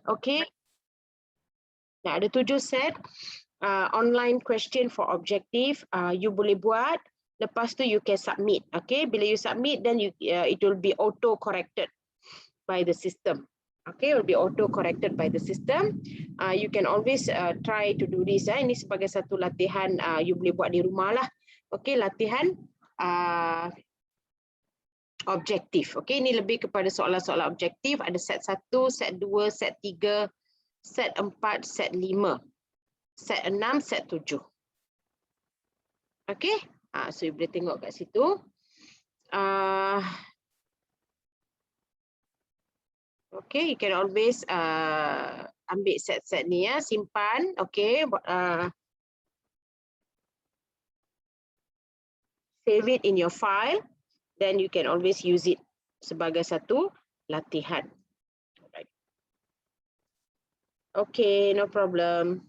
Okay. Nah, ada 7 set online question for objective. You boleh buat. Lepas tu you can submit. Okay. Bila you submit, then it will be auto corrected by the system. Okay, will be auto corrected by the system. You can always try to do this. Ini sebagai satu latihan you boleh buat di rumah lah. Okay, latihan objektif. Okay, ini lebih kepada soalan-soalan objektif. Ada set 1, set 2, set 3, set 4, set 5, set 6, set 7. Okay, so you boleh tengok kat situ. Okay, you can always ambil set-set ni ya, simpan. Okay, save it in your file, then you can always use it sebagai satu latihan. Okay, no problem.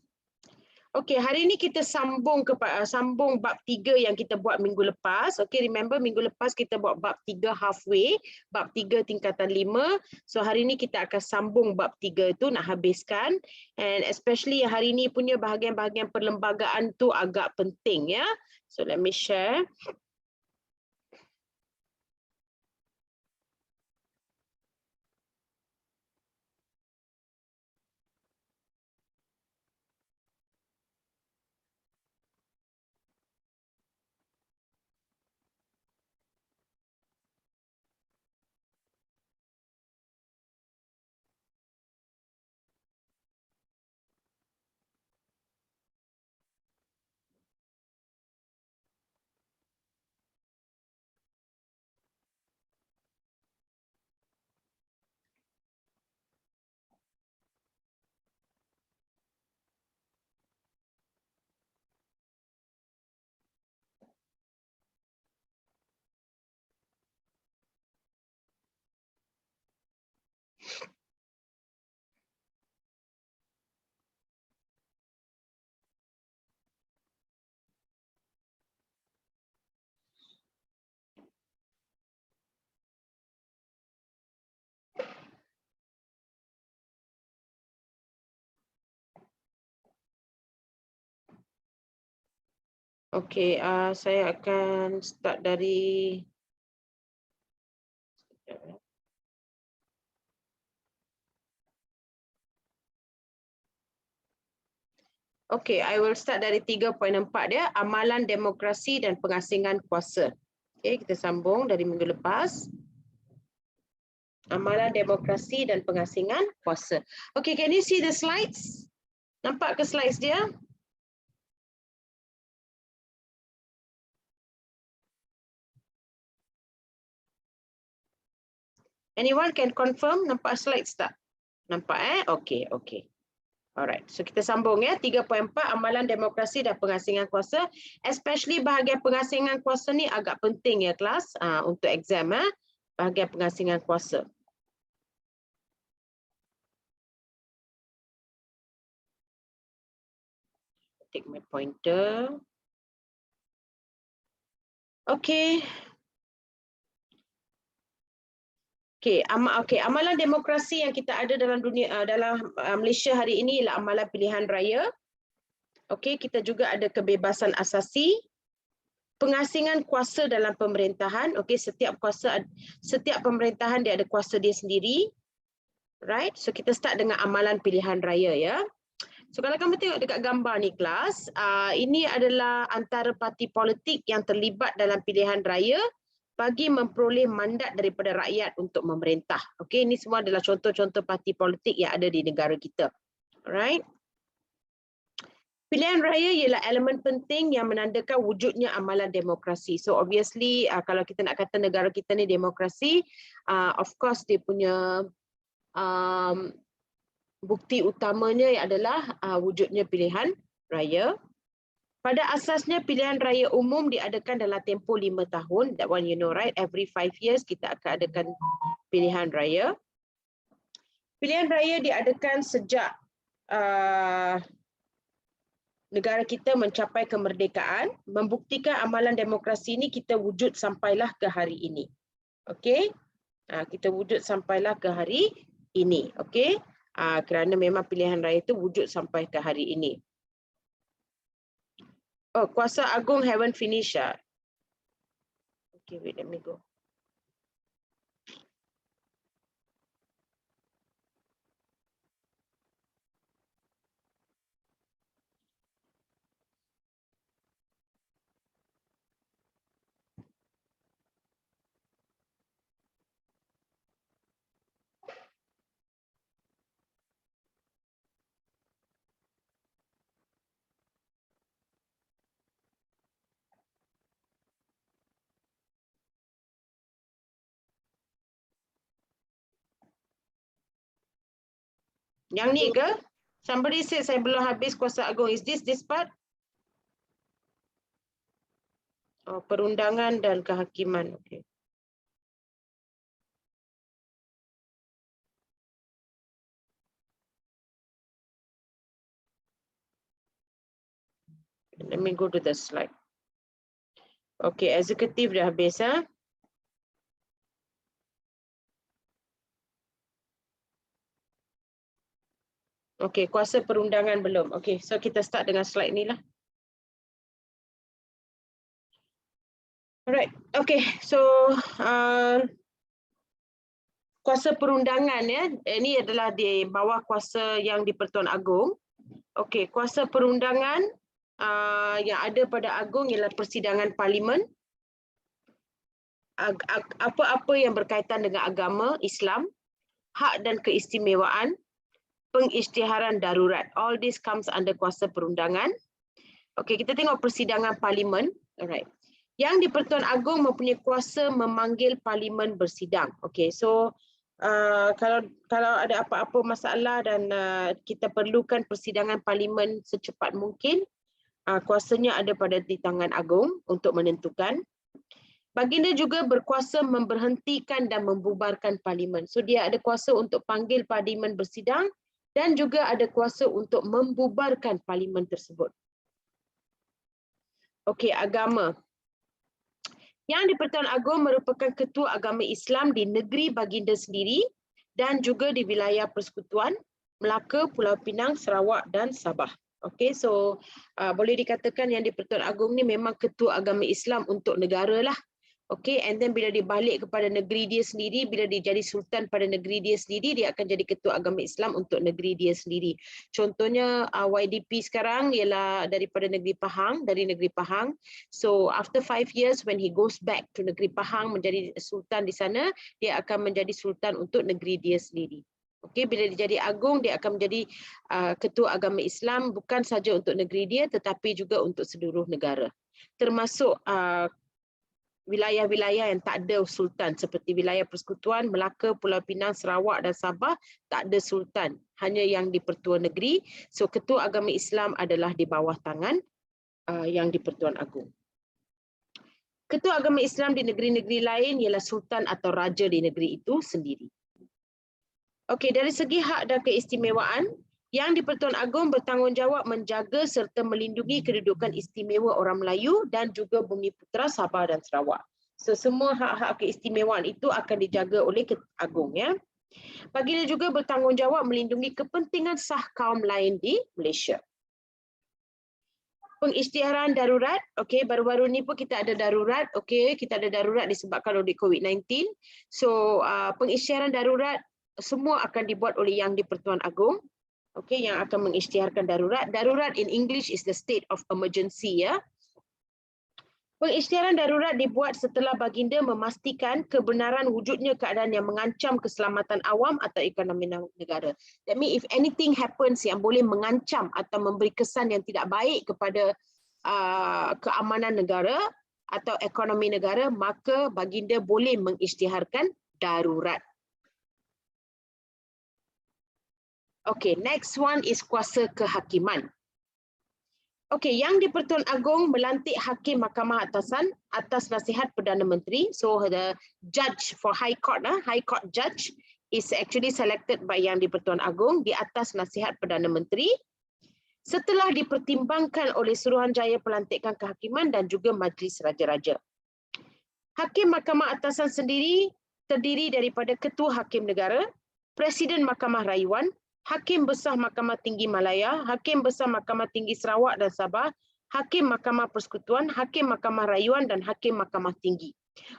Okay, hari ini kita sambung bab 3 yang kita buat minggu lepas. Okay, remember minggu lepas kita buat bab 3 halfway, bab 3 tingkatan 5. So hari ini kita akan sambung bab 3 itu nak habiskan. And especially hari ini punya bahagian-bahagian perlembagaan tu agak penting ya. So let me share. Okay, saya akan start dari Okay, I will start dari 3.4 dia, amalan demokrasi dan pengasingan kuasa. Okay, kita sambung dari minggu lepas. Amalan demokrasi dan pengasingan kuasa. Okay, can you see the slides? Nampak ke slides dia? Anyone can confirm nampak slides tak? Nampak Okay, okay. Alright, so kita sambung ya. 3.4 amalan demokrasi dan pengasingan kuasa. Especially bahagian pengasingan kuasa ni agak penting ya kelas untuk exam bahagian pengasingan kuasa. Take my pointer. Okay. Okay, amalan demokrasi yang kita ada dalam dunia dalam Malaysia hari ini ialah amalan pilihan raya. Okay, kita juga ada kebebasan asasi, pengasingan kuasa dalam pemerintahan. Okay, setiap pemerintahan dia ada kuasa dia sendiri. Right, so kita start dengan amalan pilihan raya ya. So kalau kamu tengok dekat gambar ni kelas, ini adalah antara parti politik yang terlibat dalam pilihan raya bagi memperoleh mandat daripada rakyat untuk memerintah. Okey, ini semua adalah contoh-contoh parti politik yang ada di negara kita. Alright. Pilihan raya ialah elemen penting yang menandakan wujudnya amalan demokrasi. So obviously kalau kita nak kata negara kita ni demokrasi, of course dia punya bukti utamanya adalah wujudnya pilihan raya. Pada asasnya pilihan raya umum diadakan dalam tempoh 5 tahun. That one you know right, every 5 years kita akan adakan pilihan raya. Pilihan raya diadakan sejak negara kita mencapai kemerdekaan, membuktikan amalan demokrasi ini kita wujud sampailah ke hari ini. Okey? Kita wujud sampailah ke hari ini. Okey? Kerana memang pilihan raya itu wujud sampai ke hari ini. Oh, Kuasa Agung haven't finished. Okay, wait, let me go. Yang ni ke? Somebody said saya belum habis Kuasa Agung. Is this part? Oh, perundangan dan kehakiman. Okay. Let me go to the slide. Okay, eksekutif dah habis. Okay, kuasa perundangan belum. Okay, so kita start dengan slide ni lah. Alright, okay, so kuasa perundangan ya, ini adalah di bawah kuasa yang di Pertuan Agong. Okay, kuasa perundangan yang ada pada Agong ialah persidangan parlimen. Apa-apa yang berkaitan dengan agama Islam, hak dan keistimewaan, pengisytiharan darurat. All this comes under kuasa perundangan. Okey, kita tengok persidangan parlimen. Alright. Yang di Pertuan Agong mempunyai kuasa memanggil parlimen bersidang. Okey, so kalau ada apa-apa masalah dan kita perlukan persidangan parlimen secepat mungkin, kuasanya ada pada di tangan Agong untuk menentukan. Baginda juga berkuasa memberhentikan dan membubarkan parlimen. So dia ada kuasa untuk panggil parlimen bersidang dan juga ada kuasa untuk membubarkan parlimen tersebut. Okey, agama. Yang di Pertuan Agong merupakan ketua agama Islam di negeri baginda sendiri dan juga di wilayah persekutuan Melaka, Pulau Pinang, Sarawak dan Sabah. Okey, so boleh dikatakan yang di Pertuan Agong ni memang ketua agama Islam untuk negara lah. Okey, and then bila dia balik kepada negeri dia sendiri, bila dia jadi sultan pada negeri dia sendiri, dia akan jadi ketua agama Islam untuk negeri dia sendiri. Contohnya YDP sekarang ialah daripada negeri Pahang, dari negeri Pahang. So after 5 years when he goes back to negeri Pahang menjadi sultan di sana, dia akan menjadi sultan untuk negeri dia sendiri. Okey, bila dia jadi agung, dia akan menjadi ketua agama Islam bukan saja untuk negeri dia tetapi juga untuk seluruh negara. Termasuk wilayah-wilayah yang tak ada sultan seperti wilayah persekutuan Melaka, Pulau Pinang, Sarawak dan Sabah tak ada sultan, hanya yang di Pertua Negeri. So ketua agama Islam adalah di bawah tangan yang di Pertuan Agong. Ketua agama Islam di negeri-negeri lain ialah sultan atau raja di negeri itu sendiri. Okey, dari segi hak dan keistimewaan, yang di Pertuan Agong bertanggungjawab menjaga serta melindungi kedudukan istimewa orang Melayu dan juga Bumi Putera Sabah dan Sarawak. So semua hak-hak keistimewaan itu akan dijaga oleh Agong ya. Baginda juga bertanggungjawab melindungi kepentingan sah kaum lain di Malaysia. Pengisytiharan darurat, okey, baru-baru ni pun kita ada darurat, okey, kita ada darurat disebabkan oleh COVID-19. So pengisytiharan darurat semua akan dibuat oleh yang di Pertuan Agong. Okey, yang akan mengisytiharkan darurat. Darurat in English is the state of emergency ya. Pengisytiharan darurat dibuat setelah baginda memastikan kebenaran wujudnya keadaan yang mengancam keselamatan awam atau ekonomi negara. That means if anything happens yang boleh mengancam atau memberi kesan yang tidak baik kepada keamanan negara atau ekonomi negara, maka baginda boleh mengisytiharkan darurat. Okay, next one is kuasa kehakiman. Okay, yang di Pertuan Agong melantik hakim Mahkamah Atasan atas nasihat Perdana Menteri. So the judge for High Court, High Court judge is actually selected by yang di Pertuan Agong di atas nasihat Perdana Menteri setelah dipertimbangkan oleh Suruhanjaya Pelantikan Kehakiman dan juga Majlis Raja-Raja. Hakim Mahkamah Atasan sendiri terdiri daripada Ketua Hakim Negara, Presiden Mahkamah Rayuan, Hakim Besar Mahkamah Tinggi Malaya, Hakim Besar Mahkamah Tinggi Sarawak dan Sabah, Hakim Mahkamah Persekutuan, Hakim Mahkamah Rayuan dan Hakim Mahkamah Tinggi.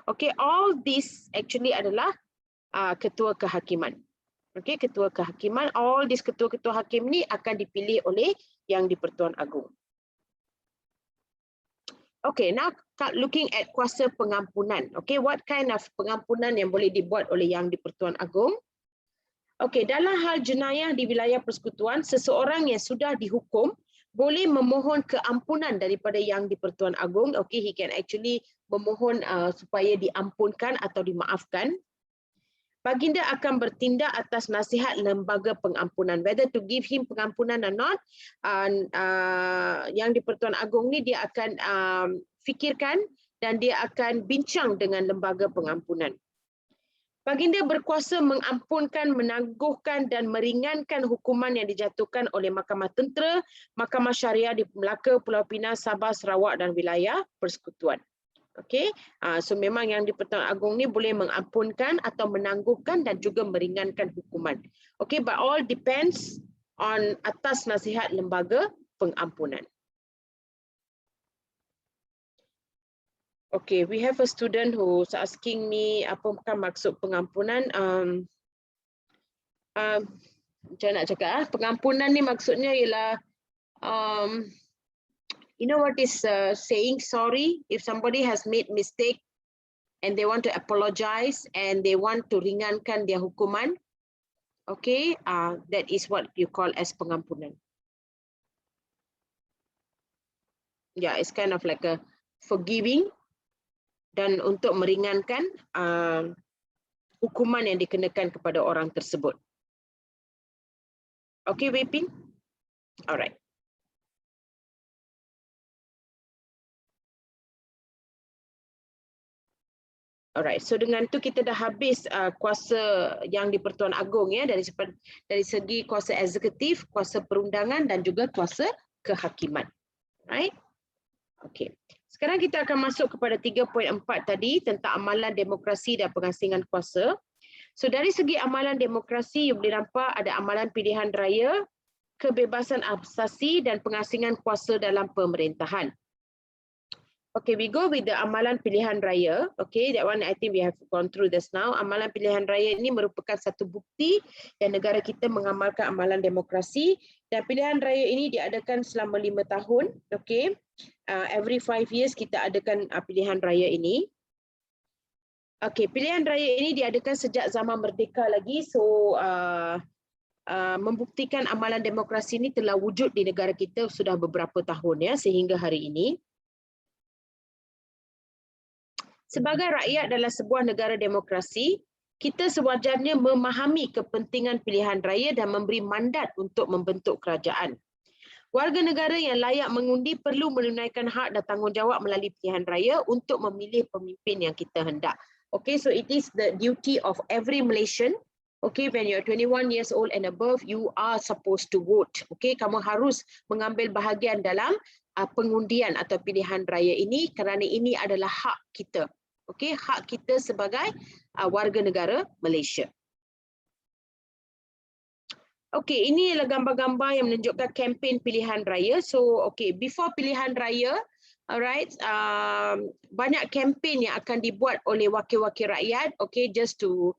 Okay, all this actually adalah ketua kehakiman. Okay, ketua kehakiman, all these ketua-ketua hakim ni akan dipilih oleh Yang di-Pertuan Agong. Okay, now looking at kuasa pengampunan. Okay, what kind of pengampunan yang boleh dibuat oleh Yang di-Pertuan Agong? Okay, dalam hal jenayah di wilayah persekutuan, seseorang yang sudah dihukum boleh memohon keampunan daripada Yang di-Pertuan Agong. Okay, he can actually memohon supaya diampunkan atau dimaafkan. Baginda akan bertindak atas nasihat lembaga pengampunan, whether to give him pengampunan or not. Yang di-Pertuan Agong ni dia akan fikirkan dan dia akan bincang dengan lembaga pengampunan. Baginda berkuasa mengampunkan, menangguhkan dan meringankan hukuman yang dijatuhkan oleh Mahkamah Tentera, Mahkamah Syariah di Melaka, Pulau Pinang, Sabah, Sarawak dan wilayah persekutuan. Okay, so memang Yang di-Pertuan Agong ni boleh mengampunkan atau menangguhkan dan juga meringankan hukuman. Okay, but all depends on atas nasihat lembaga pengampunan. Okay, we have a student who's asking me apakah maksud pengampunan. Macam nak cakap, pengampunan ni maksudnya ialah you know what is saying sorry if somebody has made mistake and they want to apologize and they want to ringankan their hukuman. Okay, that is what you call as pengampunan. Yeah, it's kind of like a forgiving dan untuk meringankan hukuman yang dikenakan kepada orang tersebut. Okay, Wei-Pin? Alright. Alright, so dengan tu kita dah habis kuasa Yang di-Pertuan Agong ya, dari segi kuasa eksekutif, kuasa perundangan dan juga kuasa kehakiman. Right? Okay. Sekarang kita akan masuk kepada 3.4 tadi tentang amalan demokrasi dan pengasingan kuasa. So dari segi amalan demokrasi, you boleh nampak ada amalan pilihan raya, kebebasan asasi dan pengasingan kuasa dalam pemerintahan. Okay, we go with the amalan pilihan raya. Okay, that one I think we have gone through this now. Amalan pilihan raya ini merupakan satu bukti yang negara kita mengamalkan amalan demokrasi. Dan pilihan raya ini diadakan selama 5 tahun. Okay, every 5 years kita adakan pilihan raya ini. Okay, pilihan raya ini diadakan sejak zaman merdeka lagi. So, membuktikan amalan demokrasi ini telah wujud di negara kita sudah beberapa tahun ya, sehingga hari ini. Sebagai rakyat dalam sebuah negara demokrasi, kita sewajarnya memahami kepentingan pilihan raya dan memberi mandat untuk membentuk kerajaan. Warga negara yang layak mengundi perlu menunaikan hak dan tanggungjawab melalui pilihan raya untuk memilih pemimpin yang kita hendak. Okay, so it is the duty of every Malaysian. Okay, when you're 21 years old and above, you are supposed to vote. Okay, kamu harus mengambil bahagian dalam pengundian atau pilihan raya ini kerana ini adalah hak kita. Okay, hak kita sebagai warga negara Malaysia. Okay, ini adalah gambar-gambar yang menunjukkan kempen pilihan raya. So, okay, before pilihan raya, alright, banyak kempen yang akan dibuat oleh wakil-wakil rakyat. Okay, just to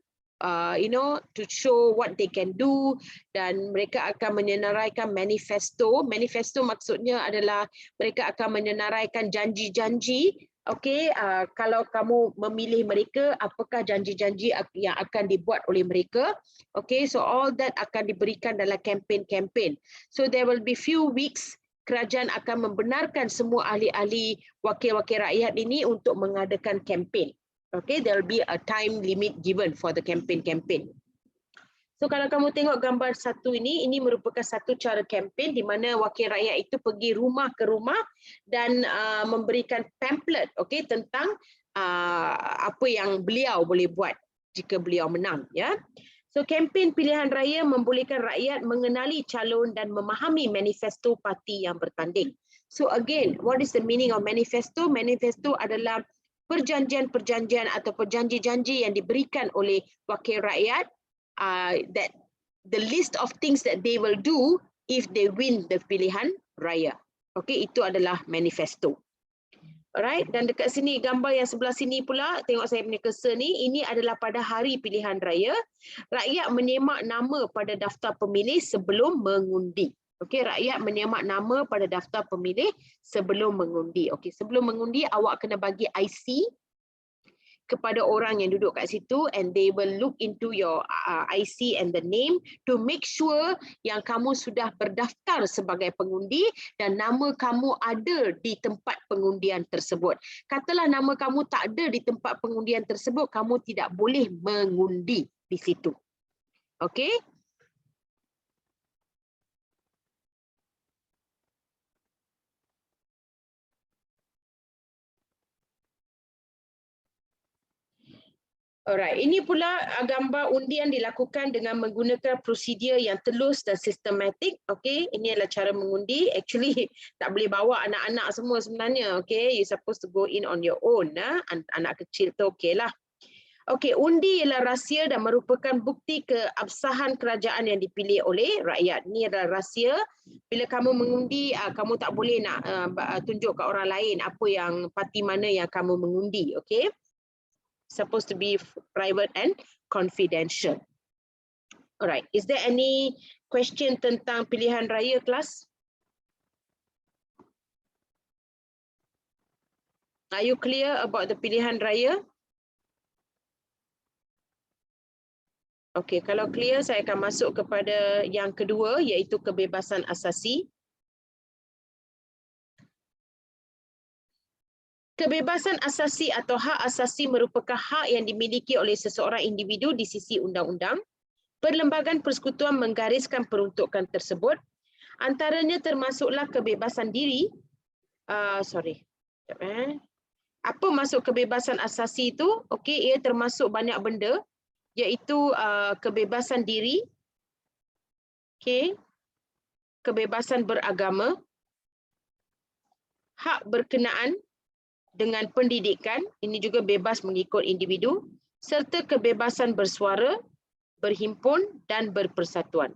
you know, to show what they can do, dan mereka akan menyenaraikan manifesto. Manifesto maksudnya adalah mereka akan menyenaraikan janji-janji. Okay, kalau kamu memilih mereka, apakah janji-janji yang akan dibuat oleh mereka? Okay, so all that akan diberikan dalam kempen-kempen. So there will be few weeks, kerajaan akan membenarkan semua ahli-ahli wakil-wakil rakyat ini untuk mengadakan kempen. Okay, there will be a time limit given for the campaign. So kalau kamu tengok gambar satu ini merupakan satu cara kempen di mana wakil rakyat itu pergi rumah ke rumah dan memberikan pamphlet, okay, tentang apa yang beliau boleh buat jika beliau menang, ya. So kempen pilihan raya membolehkan rakyat mengenali calon dan memahami manifesto parti yang bertanding. So again, what is the meaning of manifesto? Manifesto adalah perjanjian-perjanjian atau janji-janji yang diberikan oleh wakil rakyat that the list of things that they will do if they win the pilihan raya. Okey, itu adalah manifesto. Alright, dan dekat sini gambar yang sebelah sini pula, tengok saya punya cursor ni, ini adalah pada hari pilihan raya, rakyat menyemak nama pada daftar pemilih sebelum mengundi. Okey, rakyat menyemak nama pada daftar pemilih sebelum mengundi. Okey, sebelum mengundi awak kena bagi IC kepada orang yang duduk kat situ, and they will look into your IC and the name to make sure yang kamu sudah berdaftar sebagai pengundi dan nama kamu ada di tempat pengundian tersebut. Katalah nama kamu tak ada di tempat pengundian tersebut, kamu tidak boleh mengundi di situ. Okey? Alright, ini pula gambar undian dilakukan dengan menggunakan prosedur yang telus dan sistematik. Okey, ini adalah cara mengundi. Actually, tak boleh bawa anak-anak semua sebenarnya. Okey, you supposed to go in on your own. Anak kecil tu okey lah. Okey, undi ialah rahsia dan merupakan bukti keabsahan kerajaan yang dipilih oleh rakyat. Ini adalah rahsia. Bila kamu mengundi, kamu tak boleh nak tunjuk ke orang lain apa yang parti mana yang kamu mengundi. Okey. Supposed to be private and confidential. Alright, is there any question tentang pilihan raya, kelas? Are you clear about the pilihan raya? Okay, kalau clear saya akan masuk kepada yang kedua, iaitu kebebasan asasi. Kebebasan asasi atau hak asasi merupakan hak yang dimiliki oleh seseorang individu di sisi undang-undang. Perlembagaan persekutuan menggariskan peruntukan tersebut. Antaranya termasuklah kebebasan diri. Apa maksud kebebasan asasi itu? Okey, ia termasuk banyak benda, iaitu kebebasan diri, okey, kebebasan beragama, hak berkenaan dengan pendidikan, ini juga bebas mengikut individu, serta kebebasan bersuara, berhimpun dan berpersatuan.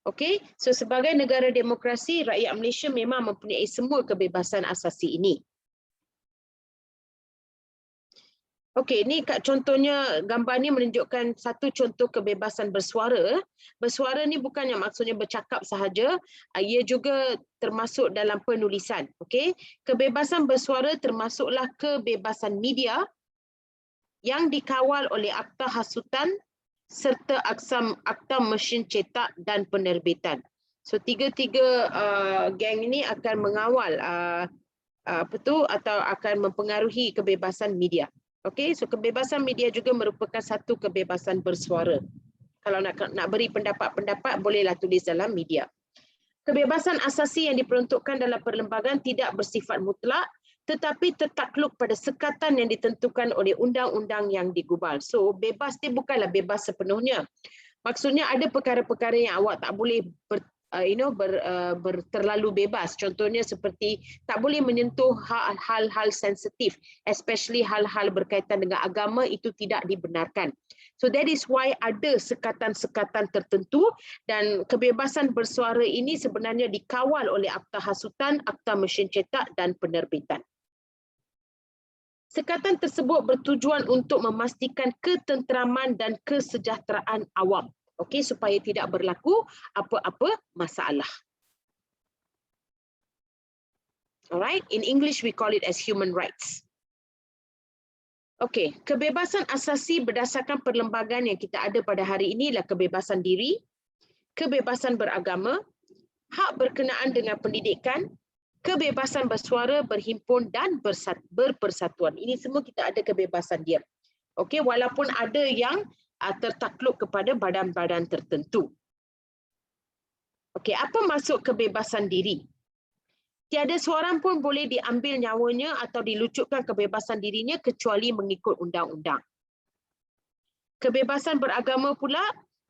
Okey, so sebagai negara demokrasi, rakyat Malaysia memang mempunyai semua kebebasan asasi ini. Okey, ni kat contohnya gambar ni menunjukkan satu contoh kebebasan bersuara. Bersuara ni bukannya maksudnya bercakap sahaja, ia juga termasuk dalam penulisan. Okey, kebebasan bersuara termasuklah kebebasan media yang dikawal oleh Akta Hasutan serta Akta Mesin Cetak dan Penerbitan. So tiga-tiga geng ini akan mengawal atau akan mempengaruhi kebebasan media. Okey, so kebebasan media juga merupakan satu kebebasan bersuara. Kalau nak beri pendapat-pendapat, bolehlah tulis dalam media. Kebebasan asasi yang diperuntukkan dalam perlembagaan tidak bersifat mutlak, tetapi tertakluk pada sekatan yang ditentukan oleh undang-undang yang digubal. So bebas dia bukanlah bebas sepenuhnya. Maksudnya ada perkara-perkara yang awak tak boleh terlalu bebas. Contohnya seperti tak boleh menyentuh hal-hal sensitif, especially hal-hal berkaitan dengan agama, itu tidak dibenarkan. So that is why ada sekatan-sekatan tertentu, dan kebebasan bersuara ini sebenarnya dikawal oleh Akta Hasutan, Akta Mesin Cetak dan Penerbitan. Sekatan tersebut bertujuan untuk memastikan ketenteraman dan kesejahteraan awam. Okey, supaya tidak berlaku apa-apa masalah. Alright, in English we call it as human rights. Okey, kebebasan asasi berdasarkan perlembagaan yang kita ada pada hari ini ialah kebebasan diri, kebebasan beragama, hak berkenaan dengan pendidikan, kebebasan bersuara, berhimpun dan berpersatuan. Ini semua kita ada kebebasan dia. Okey, walaupun ada yang tertakluk kepada badan-badan tertentu. Okey, apa maksud kebebasan diri? Tiada seorang pun boleh diambil nyawanya atau dilucutkan kebebasan dirinya kecuali mengikut undang-undang. Kebebasan beragama pula,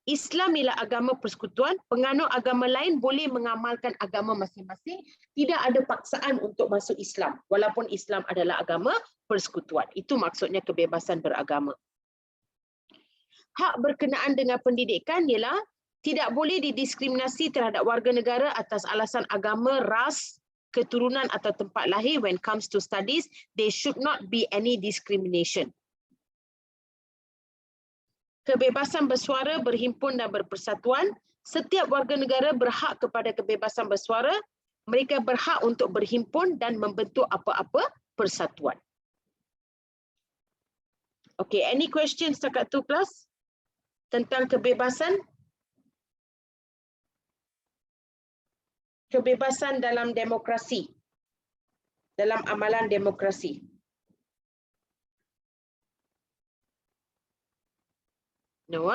Islam ialah agama persekutuan, penganut agama lain boleh mengamalkan agama masing-masing, tidak ada paksaan untuk masuk Islam, walaupun Islam adalah agama persekutuan. Itu maksudnya kebebasan beragama. Hak berkenaan dengan pendidikan ialah Tidak boleh didiskriminasi terhadap warga negara atas alasan agama, ras, keturunan atau tempat lahir. When comes to studies, there should not be any discrimination. Kebebasan bersuara, berhimpun dan berpersatuan. Setiap warga negara berhak kepada kebebasan bersuara. Mereka berhak untuk berhimpun dan membentuk apa-apa persatuan. Okay, any questions setakat tu kelas? Tentang kebebasan? Kebebasan dalam demokrasi. Dalam amalan demokrasi. No,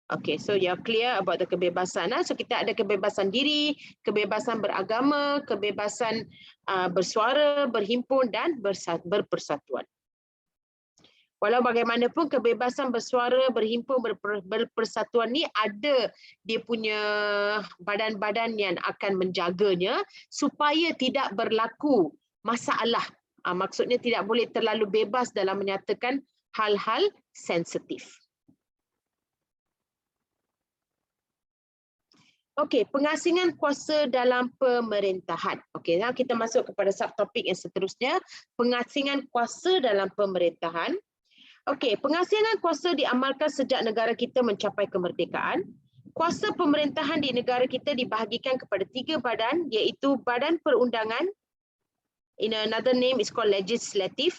okay, so you're clear about the kebebasan. So kita ada kebebasan diri, kebebasan beragama, kebebasan bersuara, berhimpun dan berpersatuan. Walau bagaimanapun kebebasan bersuara, berhimpun, berpersatuan ni ada dia punya badan-badan yang akan menjaganya supaya tidak berlaku masalah. Maksudnya tidak boleh terlalu bebas dalam menyatakan hal-hal sensitif. Okey, pengasingan kuasa dalam pemerintahan. Okey, now kita masuk kepada subtopik yang seterusnya, pengasingan kuasa dalam pemerintahan. Okey, pengasingan kuasa diamalkan sejak negara kita mencapai kemerdekaan. Kuasa pemerintahan di negara kita dibahagikan kepada 3 badan, iaitu Badan Perundangan, in another name is called Legislative,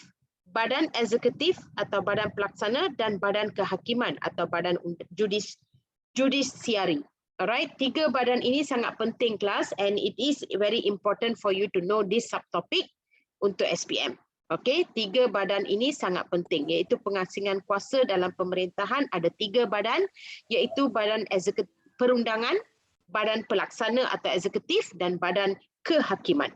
Badan Eksekutif atau Badan Pelaksana, dan Badan Kehakiman atau Badan Judisiari. Alright, 3 badan ini sangat penting kelas, and it is very important for you to know this subtopic untuk SPM. Okey, 3 badan ini sangat penting, iaitu pengasingan kuasa dalam pemerintahan ada 3 badan, iaitu Badan Perundangan, Badan Pelaksana atau Eksekutif dan Badan Kehakiman.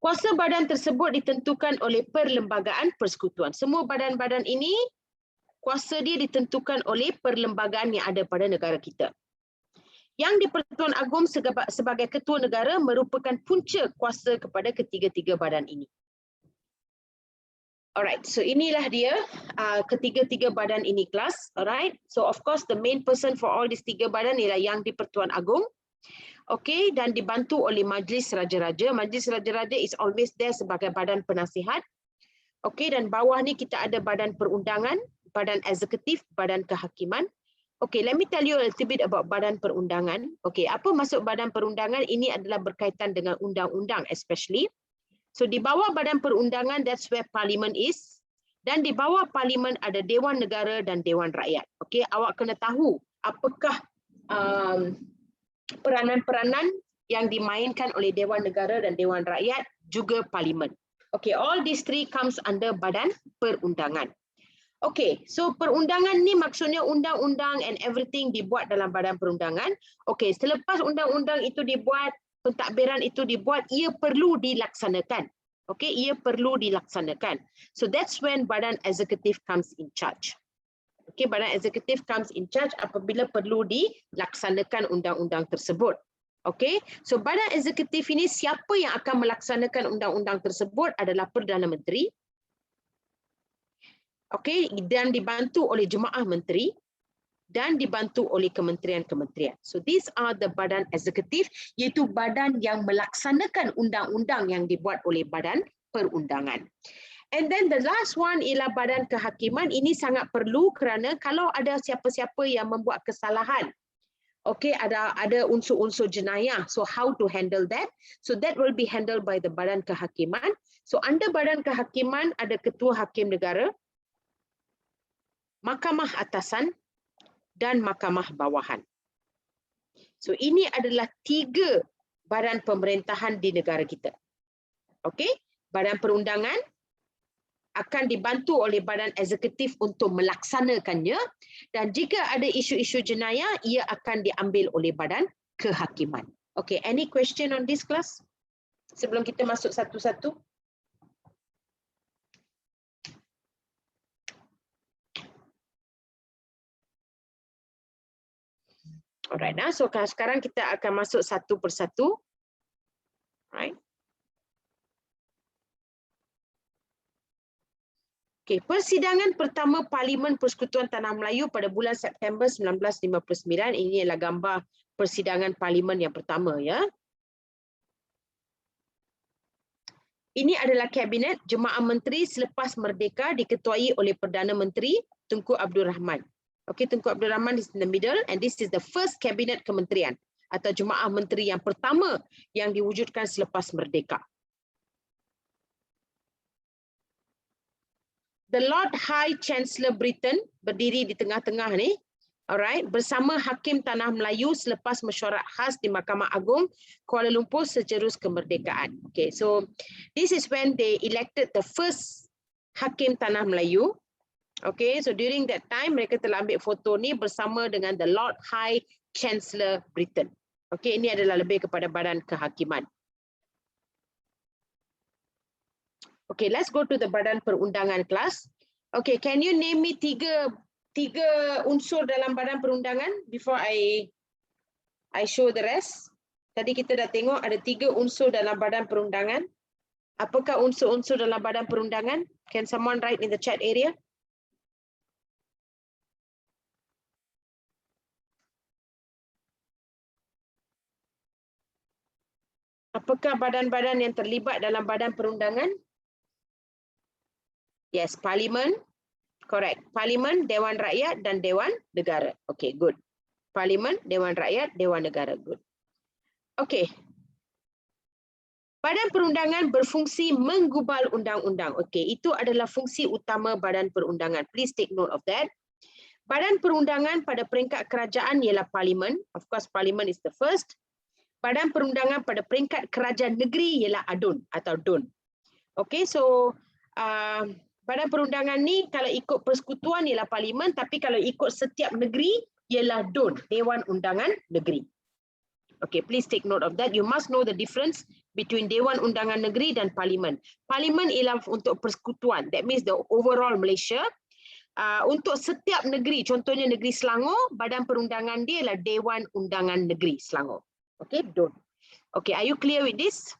Kuasa badan tersebut ditentukan oleh perlembagaan persekutuan. Semua badan-badan ini kuasa dia ditentukan oleh perlembagaan yang ada pada negara kita. Yang di-Pertuan Agong sebagai ketua negara merupakan punca kuasa kepada ketiga-tiga badan ini. Alright, so inilah dia ketiga-tiga badan ini kelas. Alright, so of course the main person for all these 3 badan ialah Yang di-Pertuan Agong. Okey, dan dibantu oleh Majlis Raja-Raja. Majlis Raja-Raja is always there sebagai badan penasihat. Okey, dan bawah ni kita ada Badan Perundangan, Badan Eksekutif, Badan Kehakiman. Okay, let me tell you a little bit about Badan Perundangan. Okay, apa maksud Badan Perundangan? Ini adalah berkaitan dengan undang-undang especially. So di bawah Badan Perundangan, that's where Parliament is. Dan di bawah Parliament ada Dewan Negara dan Dewan Rakyat. Okay, awak kena tahu apakah peranan-peranan yang dimainkan oleh Dewan Negara dan Dewan Rakyat juga Parliament. Okay, all these 3 comes under Badan Perundangan. Okay, so perundangan ni maksudnya undang-undang and everything dibuat dalam Badan Perundangan. Okay, selepas undang-undang itu dibuat, pentadbiran itu dibuat, ia perlu dilaksanakan. Okay, ia perlu dilaksanakan. So that's when Badan Eksekutif comes in charge. Okay, Badan Eksekutif comes in charge apabila perlu dilaksanakan undang-undang tersebut. Okay, so Badan Eksekutif ini siapa yang akan melaksanakan undang-undang tersebut adalah Perdana Menteri. Okey, dan dibantu oleh Jemaah Menteri dan dibantu oleh kementerian-kementerian. So these are the Badan Eksekutif, iaitu badan yang melaksanakan undang-undang yang dibuat oleh Badan Perundangan. And then the last one ialah Badan Kehakiman. Ini sangat perlu kerana kalau ada siapa-siapa yang membuat kesalahan, okey, ada unsur-unsur jenayah, so how to handle that? So that will be handled by the Badan Kehakiman. So under Badan Kehakiman ada Ketua Hakim Negara, Mahkamah Atasan dan Mahkamah Bawahan. So ini adalah 3 badan pemerintahan di negara kita. Okey, Badan Perundangan akan dibantu oleh Badan Eksekutif untuk melaksanakannya, dan jika ada isu-isu jenayah ia akan diambil oleh Badan Kehakiman. Okey, any question on this class? Sebelum kita masuk satu-satu. Alright, nah, so sekarang kita akan masuk satu persatu. Right. Okey, persidangan pertama Parlimen Persekutuan Tanah Melayu pada bulan September 1959. Ini adalah gambar persidangan Parlimen yang pertama, ya. Ini adalah Kabinet Jemaah Menteri selepas merdeka diketuai oleh Perdana Menteri Tunku Abdul Rahman. Okay, Tunku Abdul Rahman is in the middle and this is the first Kabinet Kementerian atau Jemaah Menteri yang pertama yang diwujudkan selepas merdeka. The Lord High Chancellor Britain berdiri di tengah-tengah ni, alright, bersama Hakim Tanah Melayu selepas mesyuarat khas di Mahkamah Agung Kuala Lumpur sejurus kemerdekaan. Okay, so this is when they elected the first Hakim Tanah Melayu. Okay, so during that time mereka telah ambil foto ni bersama dengan the Lord High Chancellor Britain. Okay, ini adalah lebih kepada badan kehakiman. Okay, let's go to the badan perundangan kelas. Okay, can you name me tiga unsur dalam badan perundangan before I show the rest? Tadi kita dah tengok ada 3 unsur dalam badan perundangan. Apakah unsur-unsur dalam badan perundangan? Can someone write in the chat area? Apakah badan-badan yang terlibat dalam badan perundangan? Yes, Parlimen. Correct. Parlimen, Dewan Rakyat dan Dewan Negara. Okay, good. Parlimen, Dewan Rakyat, Dewan Negara. Good. Okay. Badan perundangan berfungsi menggubal undang-undang. Okay, itu adalah fungsi utama badan perundangan. Please take note of that. Badan perundangan pada peringkat kerajaan ialah Parlimen. Of course, Parlimen is the first. Badan perundangan pada peringkat kerajaan negeri ialah ADUN atau DUN. Okay, so badan perundangan ni kalau ikut persekutuan ialah Parlimen, tapi kalau ikut setiap negeri ialah DUN, Dewan Undangan Negeri. Okay, please take note of that. You must know the difference between Dewan Undangan Negeri dan Parlimen. Parlimen ialah untuk persekutuan. That means the overall Malaysia. Untuk setiap negeri, contohnya negeri Selangor, badan perundangan dia ialah Dewan Undangan Negeri Selangor. Okay, DUN. Okay, are you clear with this?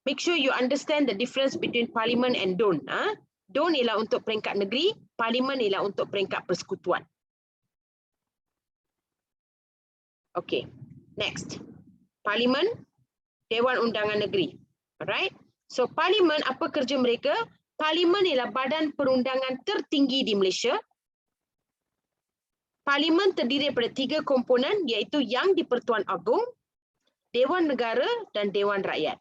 Make sure you understand the difference between Parlimen and DUN. DUN ialah untuk peringkat negeri, Parlimen ialah untuk peringkat persekutuan. Okay, next. Parlimen, Dewan Undangan Negeri. Alright. So Parlimen, apa kerja mereka? Parlimen ialah badan perundangan tertinggi di Malaysia. Parlimen terdiri daripada 3 komponen iaitu Yang di-Pertuan Agong, Dewan Negara dan Dewan Rakyat.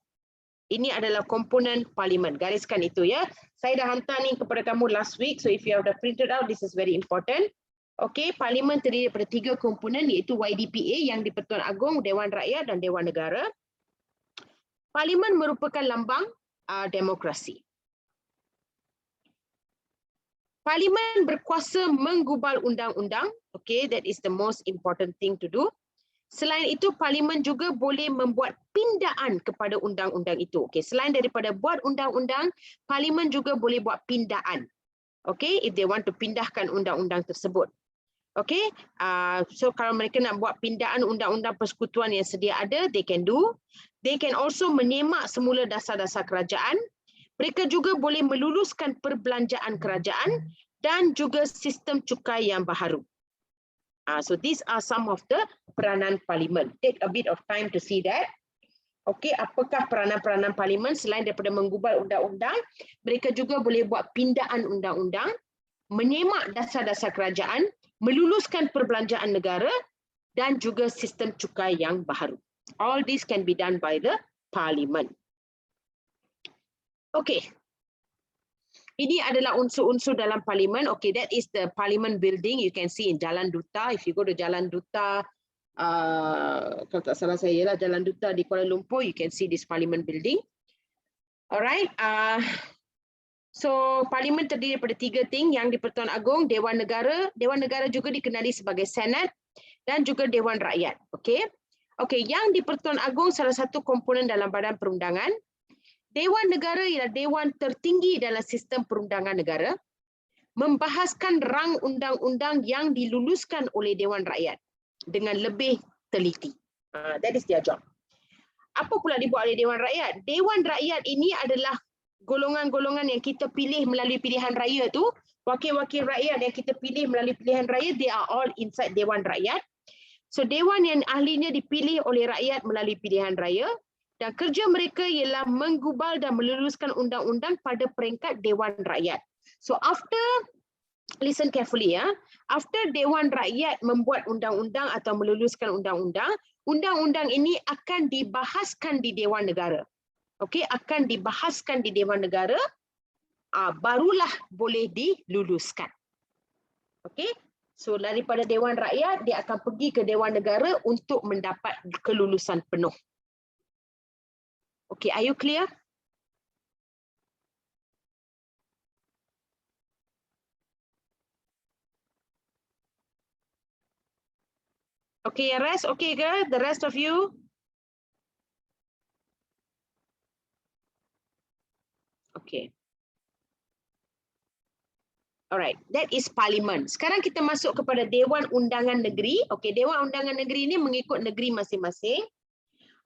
Ini adalah komponen Parlimen. Gariskan itu, ya. Saya dah hantar ni kepada kamu last week. So if you have printed out, this is very important. Okay, Parlimen terdiri daripada 3 komponen iaitu YDPA, Yang di-Pertuan Agong, Dewan Rakyat dan Dewan Negara. Parlimen merupakan lambang demokrasi. Parlimen berkuasa menggubal undang-undang. Okay, that is the most important thing to do. Selain itu, Parlimen juga boleh membuat pindaan kepada undang-undang itu. Okay, selain daripada buat undang-undang, Parlimen juga boleh buat pindaan. Okay, if they want to pindahkan undang-undang tersebut. Okay, so kalau mereka nak buat pindaan undang-undang persekutuan yang sedia ada, they can do. They can also menyemak semula dasar-dasar kerajaan. Mereka juga boleh meluluskan perbelanjaan kerajaan dan juga sistem cukai yang baharu. So these are some of the peranan Parlimen. Take a bit of time to see that. Okay, apakah peranan-peranan Parlimen selain daripada menggubal undang-undang? Mereka juga boleh buat pindaan undang-undang, menyemak dasar-dasar kerajaan, meluluskan perbelanjaan negara dan juga sistem cukai yang baharu. All this can be done by the Parlimen. Okay. Ini adalah unsur-unsur dalam Parlimen. Okay, that is the Parliament building. You can see in Jalan Duta. If you go to Jalan Duta, kalau tak salah saya ialah Jalan Duta di Kuala Lumpur, you can see this Parliament building. Alright. So Parlimen terdiri daripada 3 ting, Yang di-Pertuan Agong, Dewan Negara. Dewan Negara juga dikenali sebagai Senat dan juga Dewan Rakyat. Okay. Okay, Yang di-Pertuan Agong salah satu komponen dalam badan perundangan. Dewan Negara ialah dewan tertinggi dalam sistem perundangan negara, membahaskan rang undang-undang yang diluluskan oleh Dewan Rakyat dengan lebih teliti. That is their job. Apa pula dibuat oleh Dewan Rakyat? Dewan Rakyat ini adalah golongan-golongan yang kita pilih melalui pilihan raya tu. Wakil-wakil rakyat yang kita pilih melalui pilihan raya, they are all inside Dewan Rakyat. So dewan yang ahlinya dipilih oleh rakyat melalui pilihan raya dan kerja mereka ialah menggubal dan meluluskan undang-undang pada peringkat Dewan Rakyat. So after, listen carefully ya, after Dewan Rakyat membuat undang-undang atau meluluskan undang-undang, undang-undang ini akan dibahaskan di Dewan Negara. Okey, akan dibahaskan di Dewan Negara, barulah boleh diluluskan. Okey. So daripada Dewan Rakyat, dia akan pergi ke Dewan Negara untuk mendapat kelulusan penuh. Okay, are you clear? Okay, rest okay ke? The rest of you? Okay. Alright, that is Parlimen. Sekarang kita masuk kepada Dewan Undangan Negeri. Okey, Dewan Undangan Negeri ini mengikut negeri masing-masing.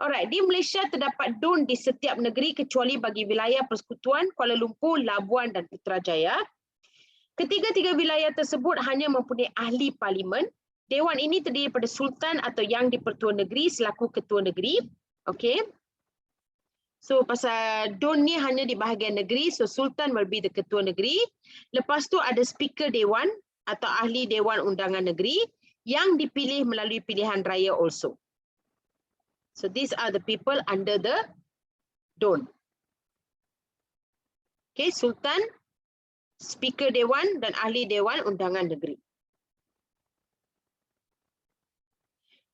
Alright, di Malaysia terdapat DUN di setiap negeri kecuali bagi wilayah Persekutuan Kuala Lumpur, Labuan dan Putrajaya. Ketiga-tiga wilayah tersebut hanya mempunyai ahli parlimen. Dewan ini terdiri daripada Sultan atau Yang di-Pertua Negeri selaku Ketua Negeri. Okey. So pasal DUN ni hanya di bahagian negeri, so Sultan will be the Ketua Negeri. Lepas tu ada Speaker Dewan atau Ahli Dewan Undangan Negeri yang dipilih melalui pilihan raya also. So these are the people under the DUN. Okay, Sultan, Speaker Dewan dan Ahli Dewan Undangan Negeri.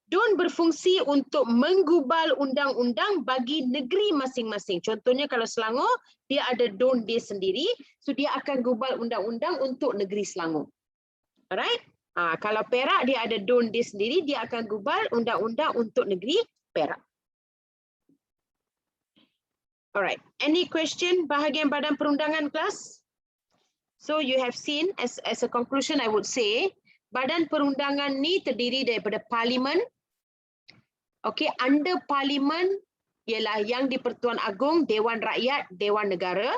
DUN berfungsi untuk menggubal undang-undang bagi negeri masing-masing. Contohnya kalau Selangor, dia ada DUN dia sendiri, so dia akan gubal undang-undang untuk negeri Selangor. Alright? Kalau Perak, dia ada DUN dia sendiri, dia akan gubal undang-undang untuk negeri Perak. Alright. Any question bahagian badan perundangan kelas? So you have seen, as a conclusion I would say, badan perundangan ni terdiri daripada Parlimen. Okey, under Parlimen ialah Yang di-Pertuan Agong, Dewan Rakyat, Dewan Negara.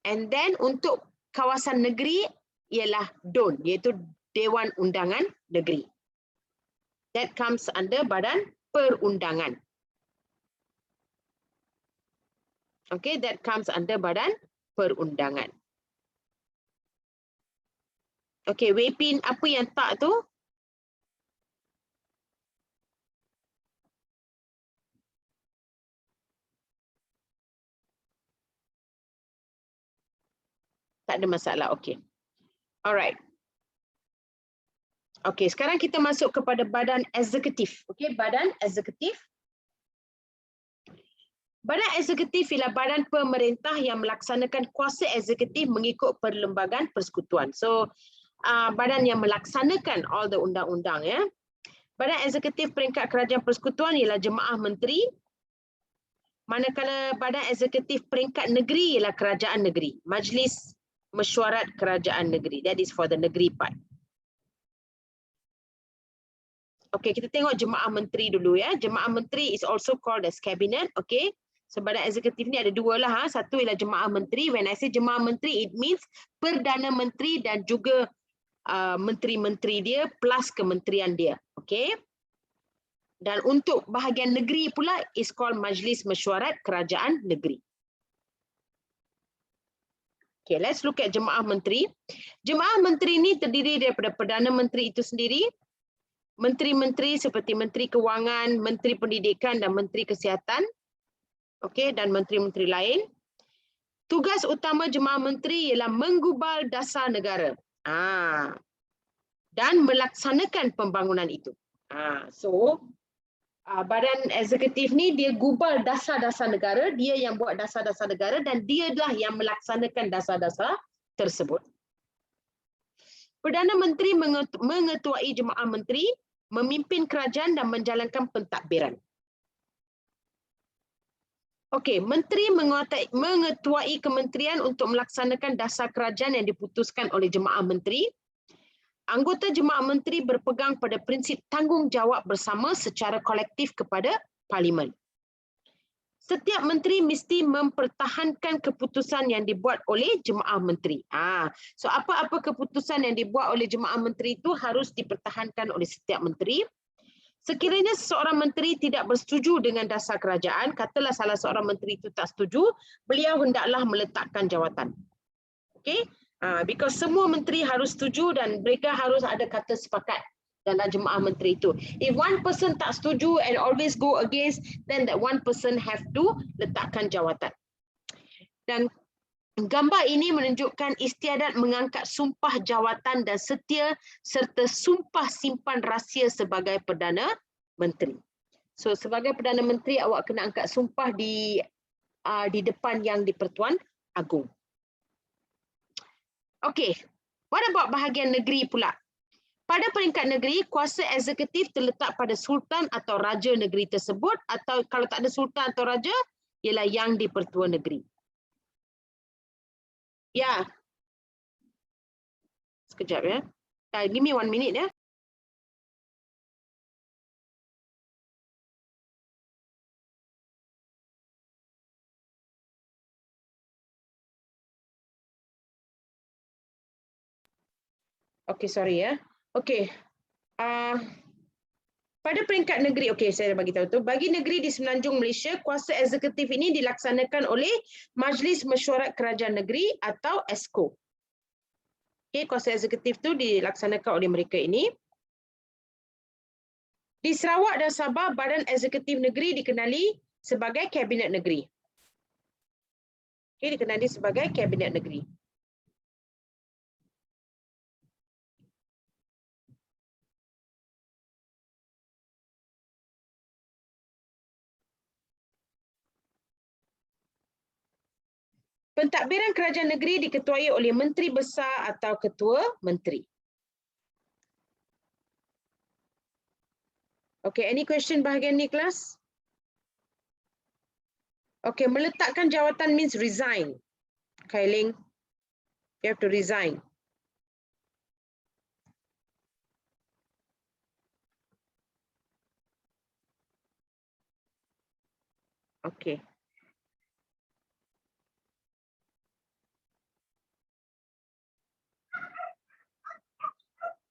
And then untuk kawasan negeri ialah DUN, iaitu Dewan Undangan Negeri. That comes under badan perundangan. Okay, that comes under badan perundangan. Okay, Wepin, apa yang tak tu? Tak ada masalah, okay. Alright. Okay, sekarang kita masuk kepada badan eksekutif. Okay, badan eksekutif. Badan eksekutif ialah badan pemerintah yang melaksanakan kuasa eksekutif mengikut Perlembagaan Persekutuan. So, badan yang melaksanakan all the undang-undang ya. Badan eksekutif peringkat Kerajaan Persekutuan ialah Jemaah Menteri. Manakala badan eksekutif peringkat negeri ialah Kerajaan Negeri, Majlis Mesyuarat Kerajaan Negeri. That is for the negeri part. Okay, kita tengok Jemaah Menteri dulu ya. Jemaah Menteri is also called as Cabinet. Okay, so badan eksekutif ni ada dua lah. Satu ialah Jemaah Menteri. When I say Jemaah Menteri, it means Perdana Menteri dan juga menteri-menteri dia plus kementerian dia. Okay. Dan untuk bahagian negeri pula is called Majlis Mesyuarat Kerajaan Negeri. Okay, let's look at Jemaah Menteri. Jemaah Menteri ini terdiri daripada Perdana Menteri itu sendiri, menteri-menteri seperti Menteri Kewangan, Menteri Pendidikan dan Menteri Kesihatan, okay, dan menteri-menteri lain. Tugas utama Jemaah Menteri ialah menggubal dasar negara dan melaksanakan pembangunan itu. So, badan eksekutif ni dia gubal dasar-dasar negara, dia yang buat dasar-dasar negara dan dialah yang melaksanakan dasar-dasar tersebut. Perdana Menteri mengetuai Jemaah Menteri, memimpin kerajaan dan menjalankan pentadbiran. Okey, menteri mengetuai kementerian untuk melaksanakan dasar kerajaan yang diputuskan oleh Jemaah Menteri. Anggota Jemaah Menteri berpegang pada prinsip tanggungjawab bersama secara kolektif kepada Parlimen. Setiap menteri mesti mempertahankan keputusan yang dibuat oleh jemaah menteri. So apa-apa keputusan yang dibuat oleh jemaah menteri itu harus dipertahankan oleh setiap menteri. Sekiranya seorang menteri tidak bersetuju dengan dasar kerajaan, katalah salah seorang menteri itu tak setuju, beliau hendaklah meletakkan jawatan. Okay? Because semua menteri harus setuju dan mereka harus ada kata sepakat dalam jemaah menteri itu. If one person tak setuju and always go against, then that one person have to letakkan jawatan. Dan gambar ini menunjukkan istiadat mengangkat sumpah jawatan dan setia serta sumpah simpan rahsia sebagai Perdana Menteri. So sebagai Perdana Menteri awak kena angkat sumpah di depan Yang di-Pertuan Agong. Okay, what about bahagian negeri pula? Pada peringkat negeri, kuasa eksekutif terletak pada sultan atau raja negeri tersebut, atau kalau tak ada sultan atau raja, ialah Yang di-Pertua Negeri. Ya. Sekejap ya. Give me 1 minute ya. Okay, sorry ya. Okay. Pada peringkat negeri, okay, saya bagi tahu tu. Bagi negeri di Semenanjung Malaysia, kuasa eksekutif ini dilaksanakan oleh Majlis Mesyuarat Kerajaan Negeri atau EXCO. Okay, kuasa eksekutif tu dilaksanakan oleh mereka ini. Di Sarawak dan Sabah, Badan Eksekutif Negeri dikenali sebagai Kabinet Negeri. Okay, dikenali sebagai Kabinet Negeri. Pentadbiran kerajaan negeri diketuai oleh Menteri Besar atau Ketua Menteri. Okay, any question bahagian ni kelas? Okay, meletakkan jawatan means resign. Kailing, you have to resign. Okay.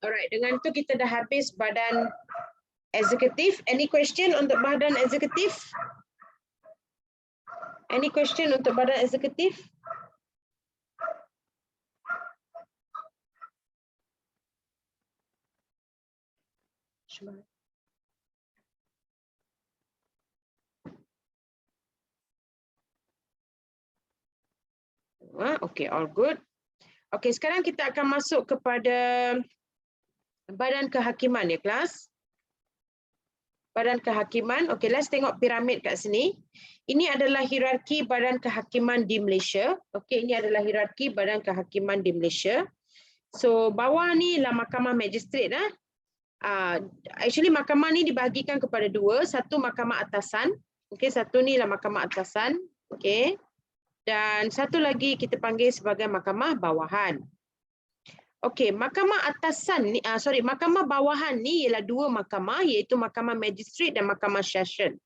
Alright, dengan tu kita dah habis badan eksekutif. Any question untuk badan eksekutif? Any question untuk badan eksekutif? Okay, all good. Okay, sekarang kita akan masuk kepada Badan Kehakiman ya kelas. Badan Kehakiman. Okay, let's tengok piramid kat sini. Ini adalah hierarki Badan Kehakiman di Malaysia. Okay, ini adalah hierarki Badan Kehakiman di Malaysia. So, bawah ni lah Mahkamah Magistrate. Actually, mahkamah ni dibahagikan kepada dua. Satu Mahkamah Atasan. Okay, satu ni lah Mahkamah Atasan. Okay. Dan satu lagi kita panggil sebagai Mahkamah Bawahan. Okey, Mahkamah Atasan ni, Mahkamah Bawahan ni ialah dua mahkamah, iaitu Mahkamah Magistrate dan Mahkamah Session.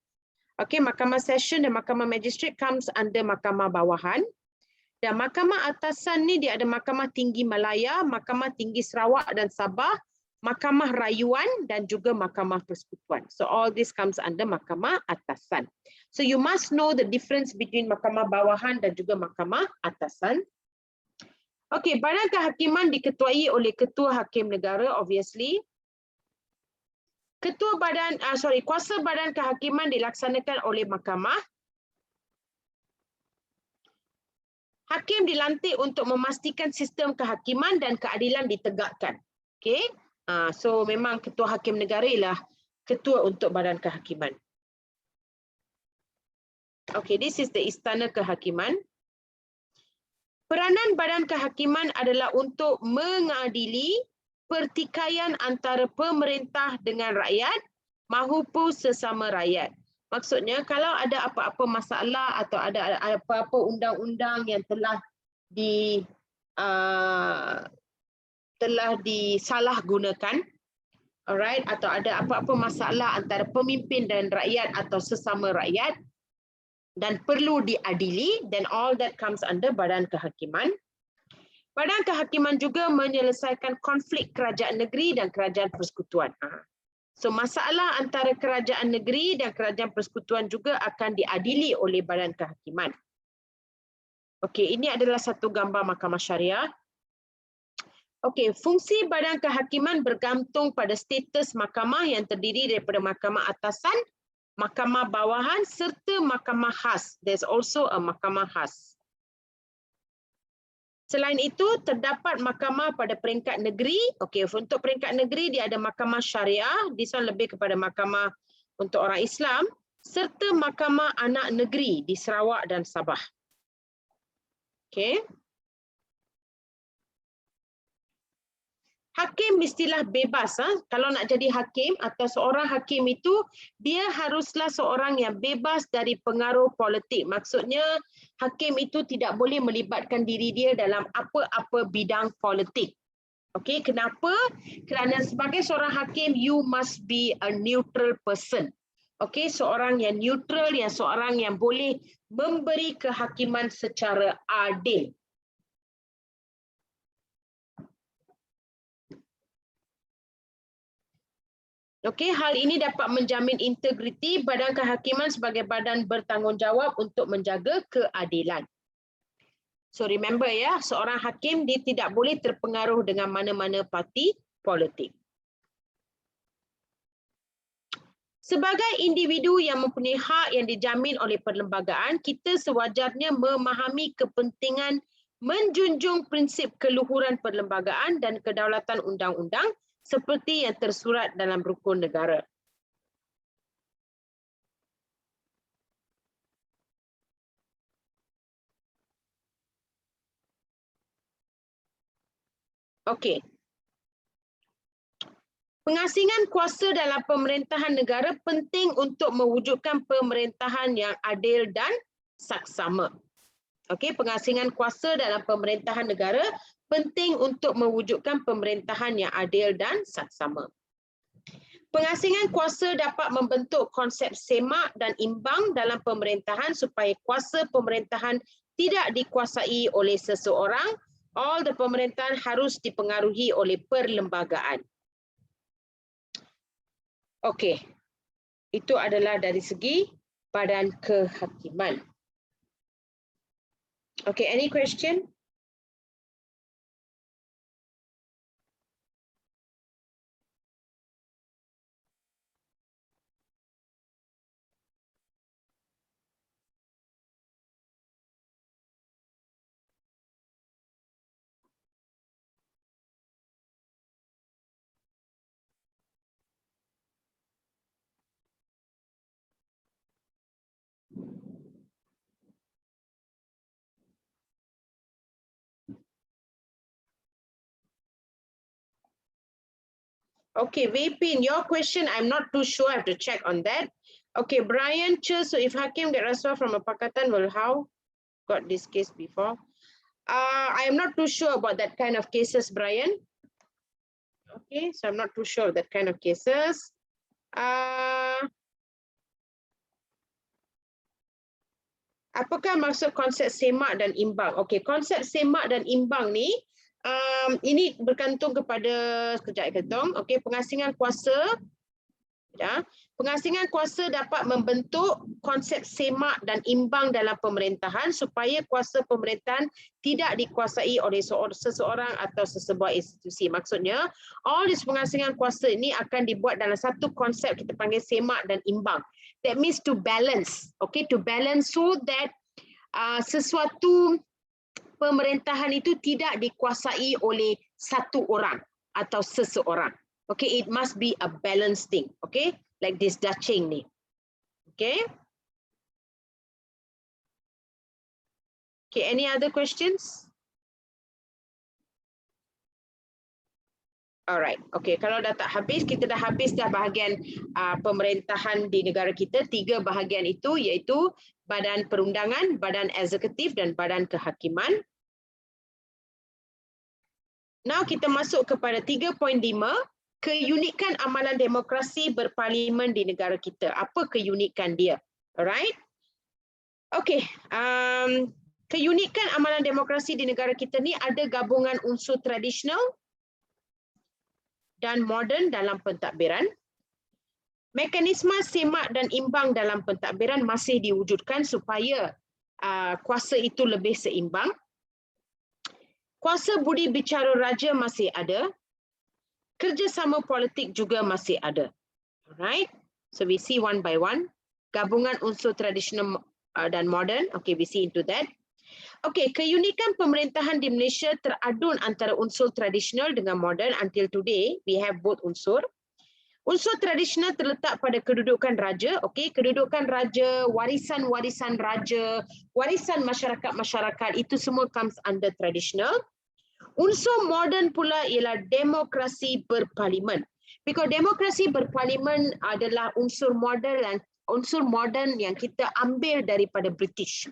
Okey, Mahkamah Session dan Mahkamah Magistrate comes under Mahkamah Bawahan. Dan Mahkamah Atasan ni dia ada Mahkamah Tinggi Malaya, Mahkamah Tinggi Sarawak dan Sabah, Mahkamah Rayuan dan juga Mahkamah Persekutuan. So all this comes under Mahkamah Atasan. So you must know the difference between Mahkamah Bawahan dan juga Mahkamah Atasan. Okey, Badan Kehakiman diketuai oleh Ketua Hakim Negara, obviously. Kuasa Badan Kehakiman dilaksanakan oleh Mahkamah. Hakim dilantik untuk memastikan sistem kehakiman dan keadilan ditegakkan. Okey, so memang Ketua Hakim Negara ialah ketua untuk Badan Kehakiman. Okey, this is the Istana Kehakiman. Peranan Badan Kehakiman adalah untuk mengadili pertikaian antara pemerintah dengan rakyat maupun sesama rakyat. Maksudnya kalau ada apa-apa masalah atau ada apa-apa undang-undang yang telah disalahgunakan, alright, atau ada apa-apa masalah antara pemimpin dan rakyat atau sesama rakyat, dan perlu diadili, then all that comes under Badan Kehakiman. Badan Kehakiman juga menyelesaikan konflik kerajaan negeri dan kerajaan persekutuan. So masalah antara kerajaan negeri dan kerajaan persekutuan juga akan diadili oleh Badan Kehakiman. Okey, ini adalah satu gambar mahkamah syariah. Okey, fungsi Badan Kehakiman bergantung pada status mahkamah yang terdiri daripada mahkamah atasan, mahkamah bawahan serta mahkamah khas. There's also a mahkamah khas. Selain itu, terdapat mahkamah pada peringkat negeri. Okey, untuk peringkat negeri dia ada mahkamah syariah, this one lebih kepada mahkamah untuk orang Islam, serta mahkamah anak negeri di Sarawak dan Sabah. Okey. Hakim mestilah bebas. Kalau nak jadi hakim atau seorang hakim itu, dia haruslah seorang yang bebas dari pengaruh politik. Maksudnya, hakim itu tidak boleh melibatkan diri dia dalam apa-apa bidang politik. Okey, kenapa? Kerana sebagai seorang hakim, you must be a neutral person. Okey, seorang yang neutral, yang seorang yang boleh memberi kehakiman secara adil. Okey, hal ini dapat menjamin integriti Badan Kehakiman sebagai badan bertanggungjawab untuk menjaga keadilan. So remember ya, seorang hakim dia tidak boleh terpengaruh dengan mana-mana parti politik. Sebagai individu yang mempunyai hak yang dijamin oleh perlembagaan, kita sewajarnya memahami kepentingan menjunjung prinsip keluhuran perlembagaan dan kedaulatan undang-undang seperti yang tersurat dalam rukun negara. Okey. Pengasingan kuasa dalam pemerintahan negara penting untuk mewujudkan pemerintahan yang adil dan saksama. Okey, pengasingan kuasa dalam pemerintahan negara penting untuk mewujudkan pemerintahan yang adil dan saksama. Pengasingan kuasa dapat membentuk konsep semak dan imbang dalam pemerintahan supaya kuasa pemerintahan tidak dikuasai oleh seseorang. All the pemerintahan harus dipengaruhi oleh perlembagaan. Okey, itu adalah dari segi Badan Kehakiman. Okay, any question? Okay, Vapin, your question, I'm not too sure. I have to check on that. Okay, Brian Che, so if Hakim get rasuah from a pakatan, well, how? Got this case before. I am not too sure about that kind of cases, Brian. Okay, so I'm not too sure of that kind of cases. Apakah maksud konsep semak dan imbang? Okay, konsep semak dan imbang ni, ini bergantung kepada sekejap ketong. Okey, pengasingan kuasa. Ya, pengasingan kuasa dapat membentuk konsep semak dan imbang dalam pemerintahan supaya kuasa pemerintahan tidak dikuasai oleh seseorang atau sesebuah institusi. Maksudnya, all this pengasingan kuasa ini akan dibuat dalam satu konsep kita panggil semak dan imbang. That means to balance. Okay, to balance so that sesuatu pemerintahan itu tidak dikuasai oleh satu orang atau seseorang. Okay, it must be a balanced thing. Okay, like this Dacheng ni. Okay. Okay, any other questions? Alright, okay. Kalau dah tak habis, kita dah habis dah bahagian pemerintahan di negara kita. 3 bahagian itu iaitu Badan Perundangan, Badan Eksekutif dan Badan Kehakiman. Now kita masuk kepada 3.5, keunikan amalan demokrasi berparlimen di negara kita. Apa keunikan dia? Alright. Okey, keunikan amalan demokrasi di negara kita ni ada gabungan unsur tradisional dan moden dalam pentadbiran. Mekanisme semak dan imbang dalam pentadbiran masih diwujudkan supaya kuasa itu lebih seimbang. Kuasa budi bicara raja masih ada. Kerjasama politik juga masih ada. Alright, so we see one by one. Gabungan unsur tradisional dan moden. Okay, we see into that. Okay, keunikan pemerintahan di Malaysia teradun antara unsur tradisional dengan moden. Until today, we have both unsur. Unsur tradisional terletak pada kedudukan raja, okey, kedudukan raja, warisan-warisan raja, warisan masyarakat-masyarakat, itu semua comes under traditional. Unsur moden pula ialah demokrasi berparlimen. Because demokrasi berparlimen adalah unsur moden yang kita ambil daripada British.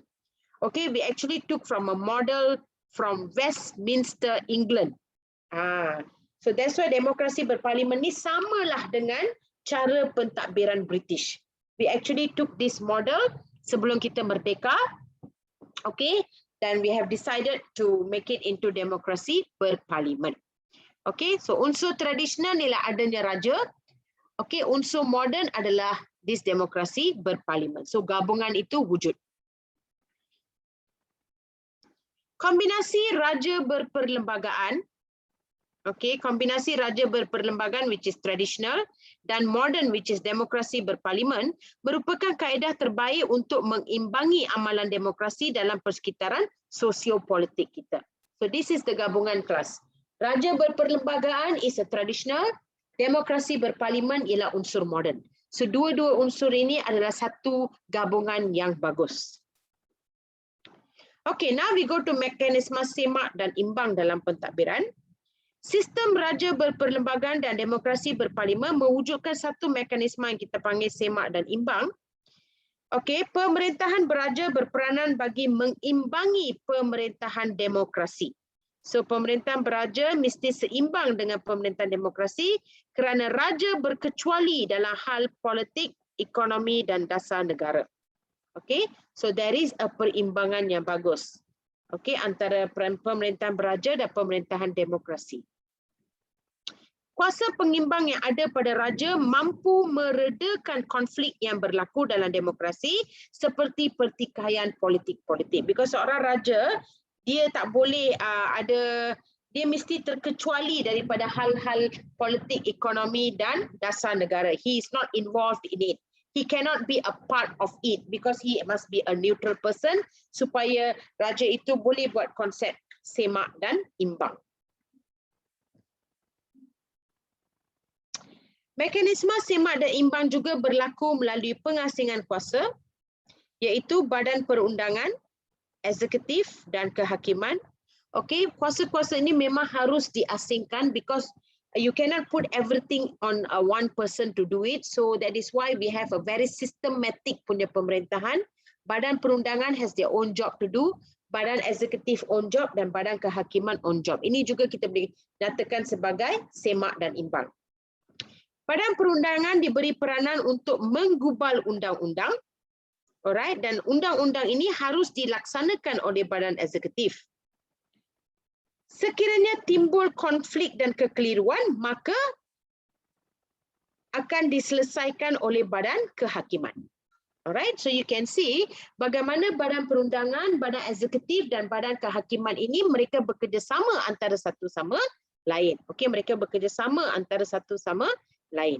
Okay, we actually took from a model from Westminster, England. So that's why demokrasi berparlimen ni samalah dengan cara pentadbiran British. We actually took this model sebelum kita merdeka. Okay, then we have decided to make it into demokrasi berparlimen. Okay, so unsur tradisional ialah adanya raja. Okay, unsur moden adalah this demokrasi berparlimen. So gabungan itu wujud. Kombinasi raja berperlembagaan. Okay, kombinasi raja berperlembagaan which is traditional dan modern which is demokrasi berparlimen merupakan kaedah terbaik untuk mengimbangi amalan demokrasi dalam persekitaran sosiopolitik kita. So this is the gabungan kelas. Raja berperlembagaan is a traditional, demokrasi berparlimen ialah unsur modern. So dua-dua unsur ini adalah satu gabungan yang bagus. Okay, now we go to mekanisme semak dan imbang dalam pentadbiran. Sistem raja berperlembagaan dan demokrasi berparlimen mewujudkan satu mekanisme yang kita panggil semak dan imbang. Okey, pemerintahan beraja berperanan bagi mengimbangi pemerintahan demokrasi. So pemerintahan beraja mesti seimbang dengan pemerintahan demokrasi kerana raja berkecuali dalam hal politik, ekonomi dan dasar negara. Okey, so there is a perimbangan yang bagus. Okey, antara pemerintahan beraja dan pemerintahan demokrasi. Kuasa pengimbang yang ada pada raja mampu meredakan konflik yang berlaku dalam demokrasi seperti pertikaian politik-politik. Because seorang raja, dia tak boleh dia mesti terkecuali daripada hal-hal politik, ekonomi dan dasar negara. He is not involved in it. He cannot be a part of it because he must be a neutral person supaya raja itu boleh buat konsep semak dan imbang. Mekanisme semak dan imbang juga berlaku melalui pengasingan kuasa, iaitu badan perundangan, eksekutif dan kehakiman. Okey, kuasa-kuasa ini memang harus diasingkan because you cannot put everything on one person to do it. So that is why we have a very systematic punya pemerintahan. Badan perundangan has their own job to do, badan eksekutif own job dan badan kehakiman own job. Ini juga kita boleh nyatakan sebagai semak dan imbang. Badan perundangan diberi peranan untuk menggubal undang-undang, alright, dan undang-undang ini harus dilaksanakan oleh badan eksekutif. Sekiranya timbul konflik dan kekeliruan, maka akan diselesaikan oleh badan kehakiman. Alright, so you can see bagaimana badan perundangan, badan eksekutif dan badan kehakiman ini mereka bekerjasama antara satu sama lain. Okey, mereka bekerjasama antara satu sama lain.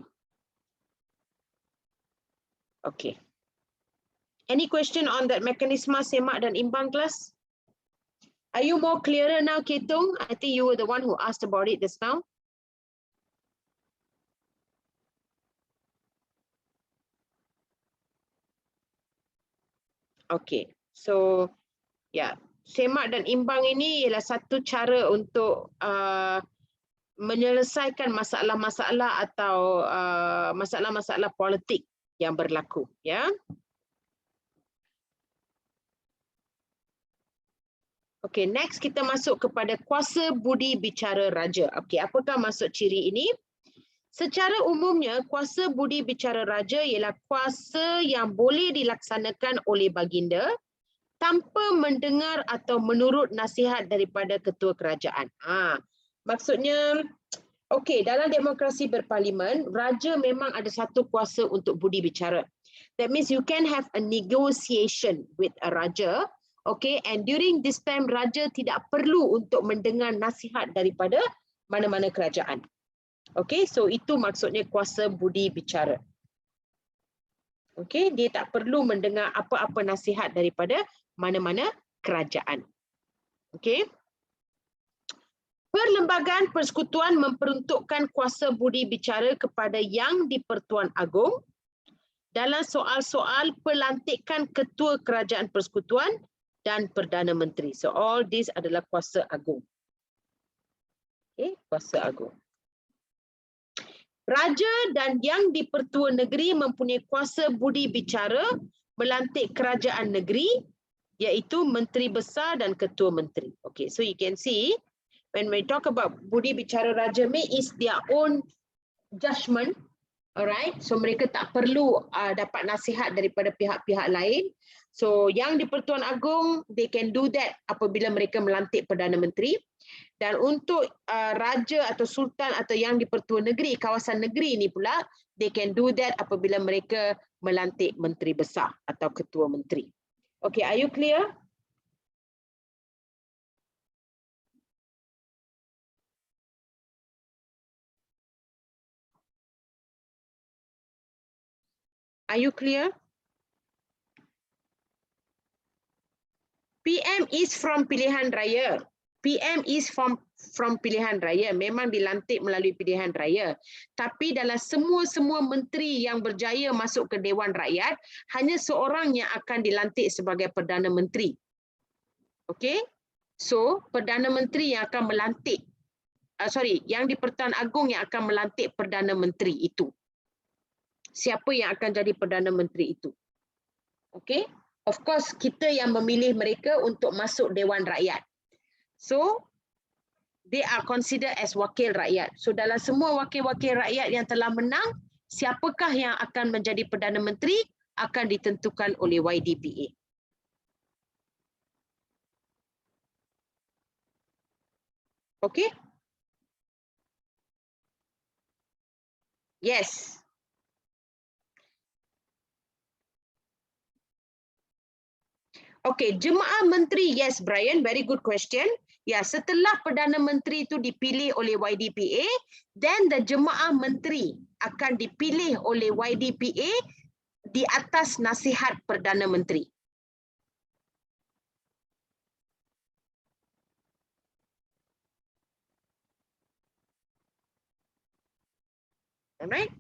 Okay. Any question on that mekanisme semak dan imbang, class? Are you more clearer now, Ketong? I think you were the one who asked about it just now. Okay. So, yeah. Semak dan imbang ini ialah satu cara untuk menyelesaikan masalah-masalah atau masalah-masalah politik yang berlaku, ya. Okey, next kita masuk kepada kuasa budi bicara raja. Okey, apakah maksud ciri ini? Secara umumnya, kuasa budi bicara raja ialah kuasa yang boleh dilaksanakan oleh baginda tanpa mendengar atau menurut nasihat daripada ketua kerajaan. Maksudnya, okey, dalam demokrasi berparlimen, raja memang ada satu kuasa untuk budi bicara. That means you can have a negotiation with a raja, okay, and during this time raja tidak perlu untuk mendengar nasihat daripada mana-mana kerajaan. Okay, so itu maksudnya kuasa budi bicara. Okay, dia tak perlu mendengar apa-apa nasihat daripada mana-mana kerajaan. Okay. Perlembagaan Persekutuan memperuntukkan kuasa budi bicara kepada Yang di-Pertuan Agong dalam soal-soal pelantikan Ketua Kerajaan Persekutuan dan Perdana Menteri. So all these adalah kuasa agung. Okay, kuasa agung. Raja dan Yang di-Pertua Negeri mempunyai kuasa budi bicara melantik kerajaan negeri, iaitu Menteri Besar dan Ketua Menteri. Okay, so you can see when we talk about budi bicara Raja Mei is their own judgment. Alright, so mereka tak perlu dapat nasihat daripada pihak-pihak lain. So yang di-Pertuan Agong, they can do that apabila mereka melantik Perdana Menteri. Dan untuk Raja atau Sultan atau yang di-Pertua Negeri, kawasan negeri ni pula, they can do that apabila mereka melantik Menteri Besar atau Ketua Menteri. Okay, are you clear? Are you clear? PM is from pilihan raya. PM is from pilihan raya. Memang dilantik melalui pilihan raya. Tapi dalam semua menteri yang berjaya masuk ke Dewan Rakyat, hanya seorang yang akan dilantik sebagai Perdana Menteri. Okay? So, Perdana Menteri yang akan melantik, yang di-Pertuan Agong yang akan melantik Perdana Menteri itu. Siapa yang akan jadi Perdana Menteri itu? Okay? Of course, kita yang memilih mereka untuk masuk Dewan Rakyat. So, they are considered as wakil rakyat. So, dalam semua wakil-wakil rakyat yang telah menang, siapakah yang akan menjadi Perdana Menteri akan ditentukan oleh YDPA. Okay? Yes. Okay, Jemaah Menteri, yes Brian, very good question. Ya, setelah Perdana Menteri itu dipilih oleh YDPA, then the Jemaah Menteri akan dipilih oleh YDPA di atas nasihat Perdana Menteri. Alright?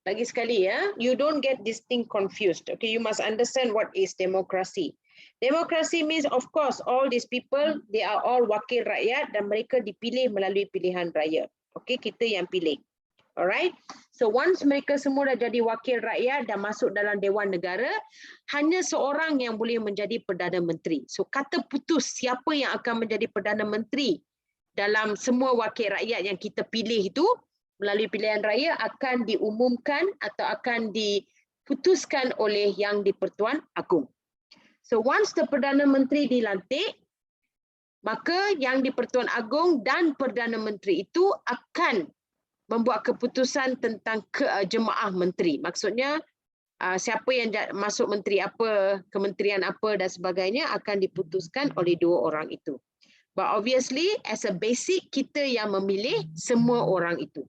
Lagi sekali ya, you don't get this thing confused. Okay, you must understand what is democracy. Democracy means of course all these people, they are all wakil rakyat dan mereka dipilih melalui pilihan raya. Okay, kita yang pilih. Alright, so once mereka semua dah jadi wakil rakyat dan masuk dalam Dewan Negara, hanya seorang yang boleh menjadi Perdana Menteri. So kata putus siapa yang akan menjadi Perdana Menteri dalam semua wakil rakyat yang kita pilih itu, melalui pilihan raya akan diumumkan atau akan diputuskan oleh Yang di-Pertuan Agong. So once the Perdana Menteri dilantik, maka Yang di-Pertuan Agong dan Perdana Menteri itu akan membuat keputusan tentang jemaah menteri. Maksudnya siapa yang masuk menteri apa, kementerian apa dan sebagainya akan diputuskan oleh dua orang itu. But obviously as a basic kita yang memilih semua orang itu.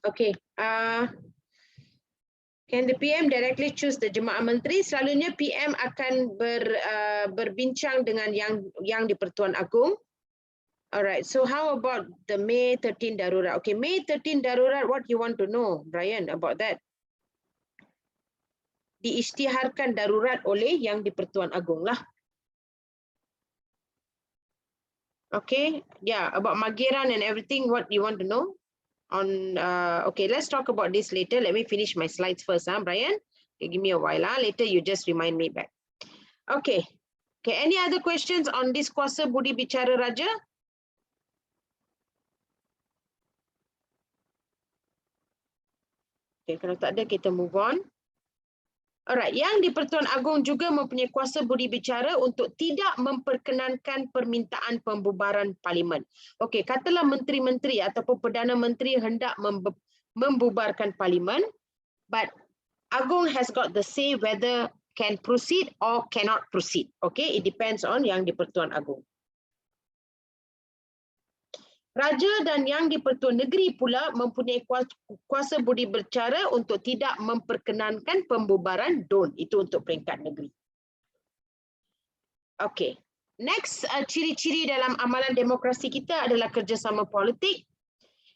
Okay. Can the PM directly choose the Jemaah Menteri? Selalunya PM akan berbincang dengan yang di Pertuan Agong. Alright, so how about the May 13 darurat? Okay, May 13 darurat, what you want to know, Brian, about that? Diisytiharkan darurat oleh yang di Pertuan Agong lah. Okay, yeah, about Mageran and everything, what you want to know? Okay, let's talk about this later. Let me finish my slides first, Brian. Okay, give me a while. Later you just remind me back. Okay. Okay, any other questions on this kuasa budi bicara raja? Okay, kalau tak ada kita move on. Alright, yang di Pertuan Agong juga mempunyai kuasa budi bicara untuk tidak memperkenankan permintaan pembubaran parlimen. Okey, katalah menteri-menteri ataupun perdana menteri hendak membubarkan parlimen, but Agong has got the say whether can proceed or cannot proceed. Okay, it depends on yang di Pertuan Agong. Raja dan yang di Pertuan Negeri pula mempunyai kuasa budi bicara untuk tidak memperkenankan pembubaran DUN. Itu untuk peringkat negeri. Okay. Next, ciri-ciri dalam amalan demokrasi kita adalah kerjasama politik.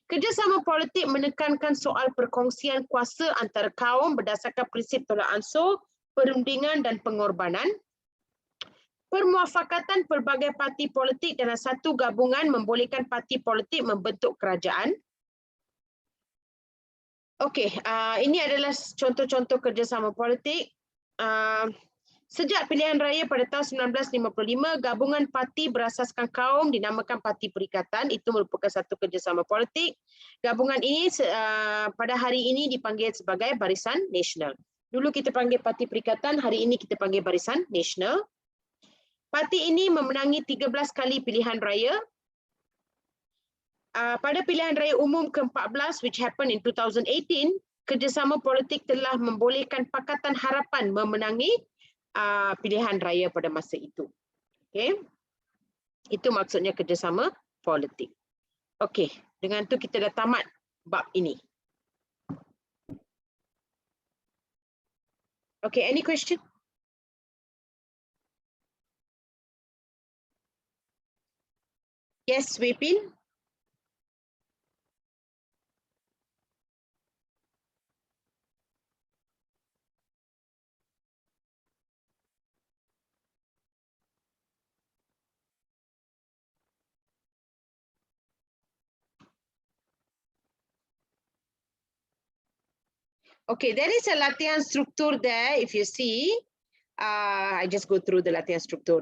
Kerjasama politik menekankan soal perkongsian kuasa antara kaum berdasarkan prinsip tolak ansur, perundingan dan pengorbanan. Permuafakatan pelbagai parti politik dalam satu gabungan membolehkan parti politik membentuk kerajaan. Okey, ini adalah contoh-contoh kerjasama politik. Sejak pilihan raya pada tahun 1955, gabungan parti berasaskan kaum dinamakan Parti Perikatan. Itu merupakan satu kerjasama politik. Gabungan ini pada hari ini dipanggil sebagai Barisan Nasional. Dulu kita panggil Parti Perikatan, hari ini kita panggil Barisan Nasional. Parti ini memenangi 13 kali pilihan raya. Pada pilihan raya umum ke-14 which happened in 2018, kerjasama politik telah membolehkan Pakatan Harapan memenangi pilihan raya pada masa itu. Okay. Itu maksudnya kerjasama politik. Okey, dengan tu kita dah tamat bab ini. Okay, any question? Yes, Wipin. Okay, there is a latihan struktur there. If you see, I just go through the latihan struktur.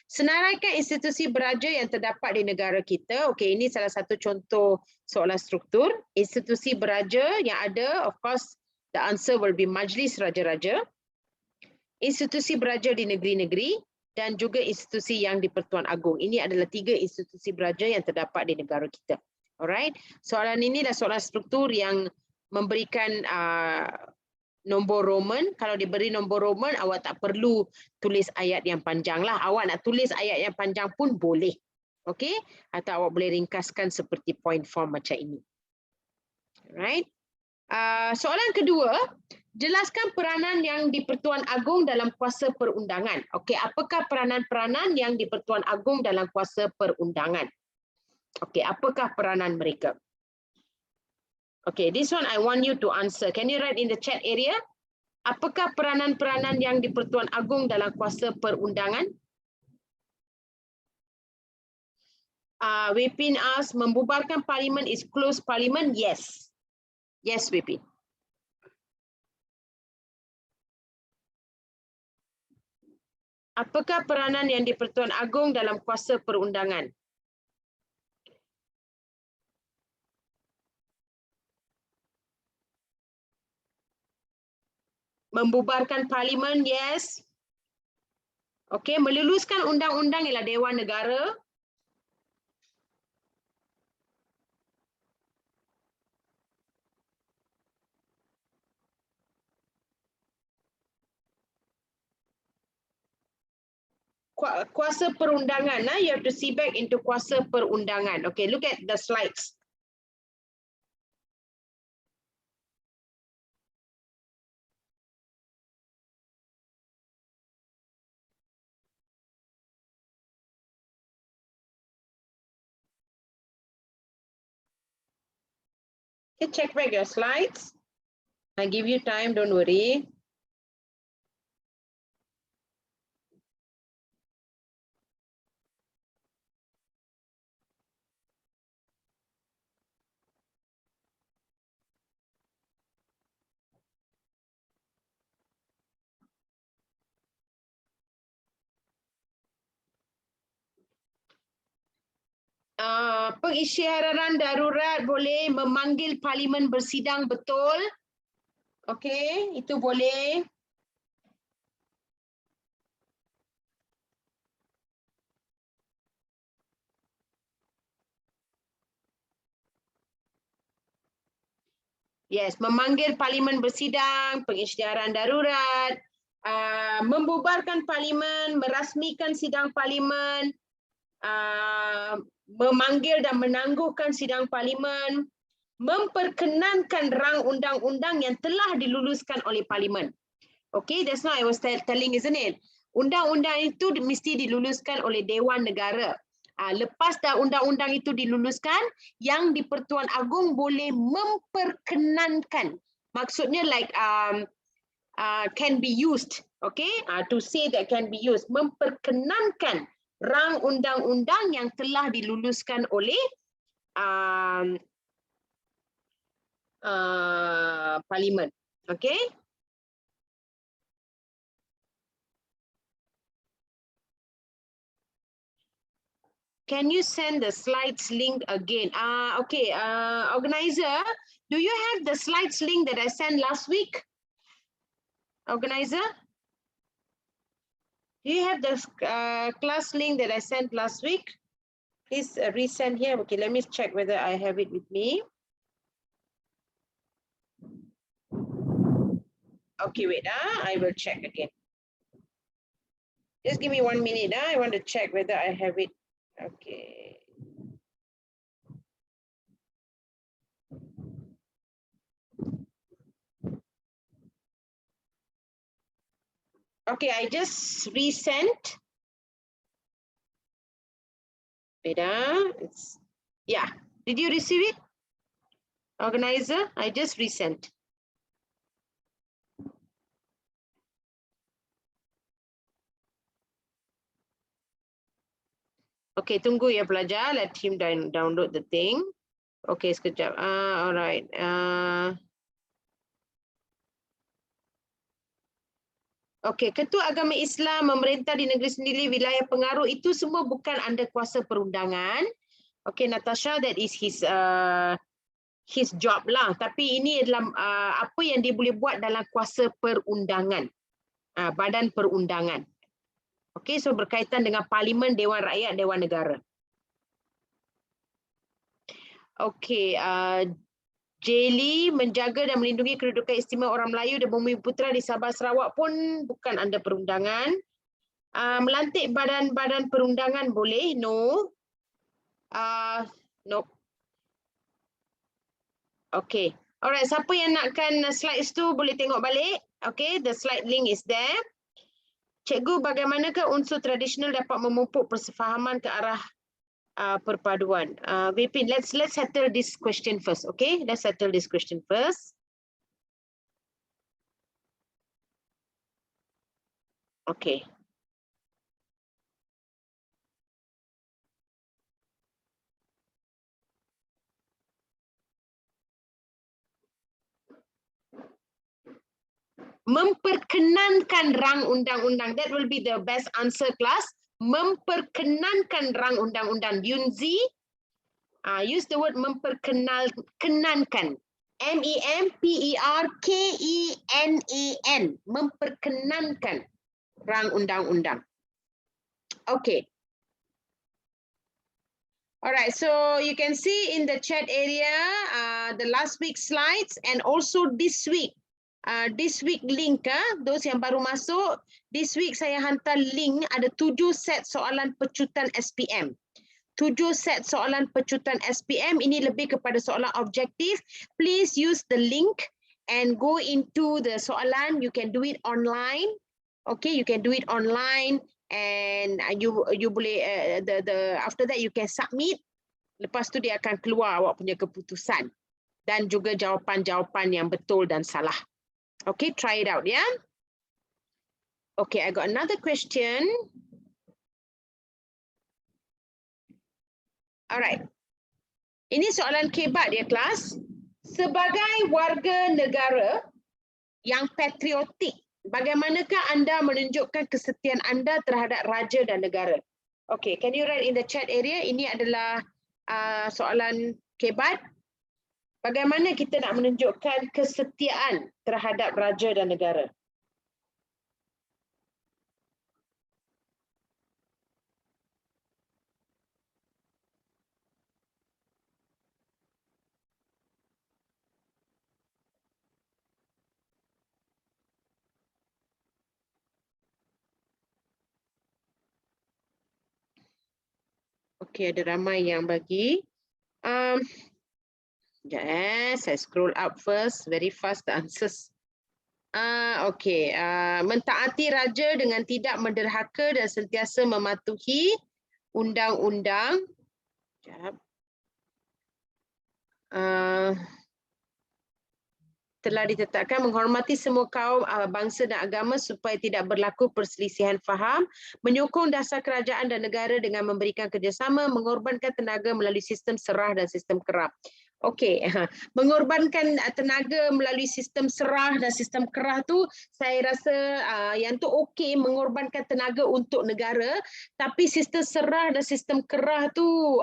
Senaraikan institusi beraja yang terdapat di negara kita. Okay, ini salah satu contoh soalan struktur. Institusi beraja yang ada, of course, the answer will be Majlis Raja-Raja. Institusi beraja di negeri-negeri dan juga institusi yang di Pertuan Agong. Ini adalah 3 institusi beraja yang terdapat di negara kita. Alright, soalan ini adalah soalan struktur yang memberikan nombor Roman. Kalau diberi nombor Roman, awak tak perlu tulis ayat yang panjang lah. Awak nak tulis ayat yang panjang pun boleh. Okey? Atau awak boleh ringkaskan seperti point form macam ini. Alright. Soalan kedua, jelaskan peranan yang di Pertuan Agong dalam kuasa perundangan. Okey, apakah peranan-peranan yang di Pertuan Agong dalam kuasa perundangan? Okey, apakah peranan mereka? Okay, this one I want you to answer. Can you write in the chat area? Apakah peranan-peranan yang di Pertuan Agong dalam kuasa perundangan? Wipin ask, membubarkan parlimen is close parliament? Yes. Yes, Wipin. Apakah peranan yang di Pertuan Agong dalam kuasa perundangan? Membubarkan parlimen, yes. Okey, meluluskan undang-undang ialah Dewan Negara. Kuasa perundangan, you have to see back into kuasa perundangan. Okay, look at the slides. Okay, check back your slides. I give you time, don't worry. Pengisytiharan darurat boleh memanggil parlimen bersidang, betul? Okey, itu boleh. Yes, memanggil parlimen bersidang, pengisytiharan darurat, membubarkan parlimen, merasmikan sidang parlimen, memanggil dan menangguhkan sidang parlimen, memperkenankan rang undang-undang yang telah diluluskan oleh parlimen. Okay, that's what I was telling, isn't it? Undang-undang itu mesti diluluskan oleh Dewan Negara. Lepas dah undang-undang itu diluluskan, yang di Pertuan Agong boleh memperkenankan. Maksudnya like can be used, okay? To say that can be used, memperkenankan rang undang-undang yang telah diluluskan oleh parlimen, okay? Can you send the slides link again? Okay, organizer, do you have the slides link that I sent last week? Organizer? Do you have the class link that I sent last week? Please resend here. Okay, let me check whether I have it with me. Okay, wait, I will check again. Just give me 1 minute. I want to check whether I have it. Okay. Okay, I just resent. Wait, it's, yeah. Did you receive it? Organizer, I just resent. Okay, tunggu ya pelajar. Let him download the thing. Okay, sekejap. Alright. Okay, Ketua Agama Islam memerintah di negeri sendiri, wilayah pengaruh itu semua bukan under kuasa perundangan. Okay, Natasha, that is his job lah. Tapi ini adalah apa yang dia boleh buat dalam kuasa perundangan, badan perundangan. Okay, so berkaitan dengan Parlimen, Dewan Rakyat, Dewan Negara. Okay, Jeli menjaga dan melindungi kedudukan istimewa orang Melayu dan Bumi Putra di Sabah Sarawak pun bukan under perundangan. Melantik badan-badan perundangan boleh? No. No. Okay. Alright, siapa yang nakkan slides tu boleh tengok balik. Okay, the slide link is there. Cikgu, bagaimanakah unsur tradisional dapat memupuk persefahaman ke arah perpaduan? Vipin, let's settle this question first, okay? Let's settle this question first. Okay. Memperkenankan rang undang-undang, that will be the best answer, class. Memperkenankan rang undang-undang. Yunzi, use the word memperkenankan. MEMPERKENAN. Memperkenankan rang undang-undang. Okay. Alright, so you can see in the chat area the last week's slides and also this week link, those yang baru masuk, this week saya hantar link, ada 7 set soalan pecutan SPM. 7 set soalan pecutan SPM, ini lebih kepada soalan objektif. Please use the link and go into the soalan. You can do it online. Okay, you can do it online and you boleh after that you can submit. Lepas tu dia akan keluar awak punya keputusan. dan juga jawapan-jawapan yang betul dan salah. Okay, try it out, yeah? Okay, I got another question. Alright. Ini soalan kebat ya, kelas. Sebagai warga negara yang patriotik, bagaimanakah anda menunjukkan kesetiaan anda terhadap raja dan negara? Okay, can you write in the chat area? Ini adalah soalan kebat. Bagaimana kita nak menunjukkan kesetiaan terhadap raja dan negara? Okay, ada ramai yang bagi. Yes, saya scroll up first, very fast the answers. Okay, mentaati raja dengan tidak menderhaka dan sentiasa mematuhi undang-undang. Telah ditetapkan menghormati semua kaum, bangsa dan agama supaya tidak berlaku perselisihan faham, menyokong dasar kerajaan dan negara dengan memberikan kerjasama, mengorbankan tenaga melalui sistem serah dan sistem kerah. Okey, mengorbankan tenaga melalui sistem serah dan sistem kerah tu saya rasa yang tu okey, mengorbankan tenaga untuk negara, tapi sistem serah dan sistem kerah tu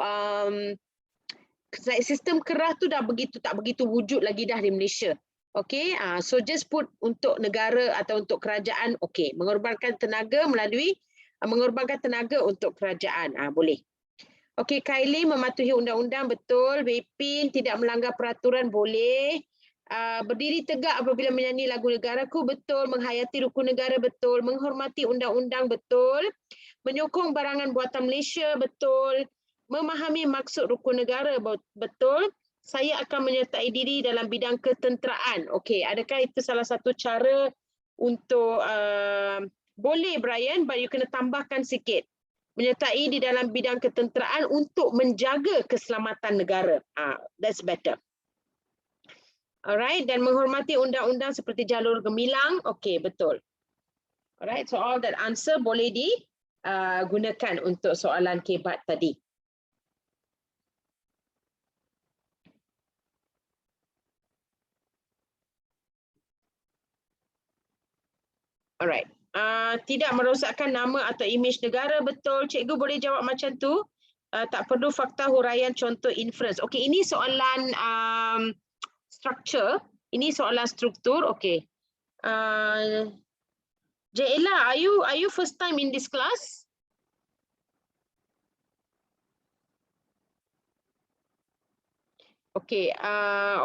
sistem kerah tu dah tak begitu wujud lagi dah di Malaysia. Okay, so just put untuk negara atau untuk kerajaan, okay. Mengorbankan tenaga mengorbankan tenaga untuk kerajaan, boleh. Okay, Kylie mematuhi undang-undang, betul. Bepin tidak melanggar peraturan, boleh. Berdiri tegak apabila menyanyi lagu negaraku, betul. Menghayati rukun negara, betul. Menghormati undang-undang, betul. Menyokong barangan buatan Malaysia, betul. Memahami maksud rukun negara, betul. Saya akan menyertai diri dalam bidang ketenteraan. Okey, adakah itu salah satu cara untuk boleh Brian, but you kena tambahkan sikit. Menyertai di dalam bidang ketenteraan untuk menjaga keselamatan negara. That's better. Alright, dan menghormati undang-undang seperti jalur gemilang. Okey, betul. Alright, so all that answer boleh digunakan untuk soalan kebat tadi. Alright. Tidak merosakkan nama atau imej negara, betul. Cikgu boleh jawab macam tu. Tak perlu fakta huraian contoh inference. Okey, ini soalan structure. Ini soalan struktur. Okey. Jaila, are you first time in this class? Okey,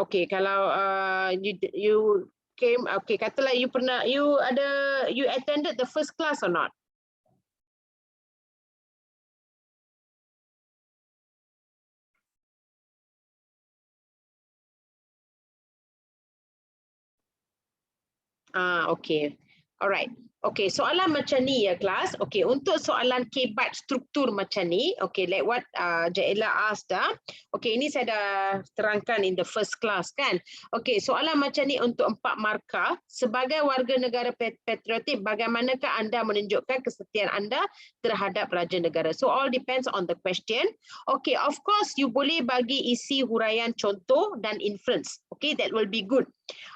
okey, kalau you came, okay, katalah you attended the first class or not? Okay, alright. Okay, soalan macam ni ya kelas. Okay, untuk soalan kebat struktur macam ni, okay, like what Jaila asked dah. Okay, ini saya dah terangkan in the first class kan. Okay, soalan macam ni untuk 4 markah. Sebagai warga negara patriotik, bagaimanakah anda menunjukkan kesetiaan anda terhadap raja negara? So all depends on the question. Okay, of course you boleh bagi isi huraian contoh dan inference. Okay, that will be good.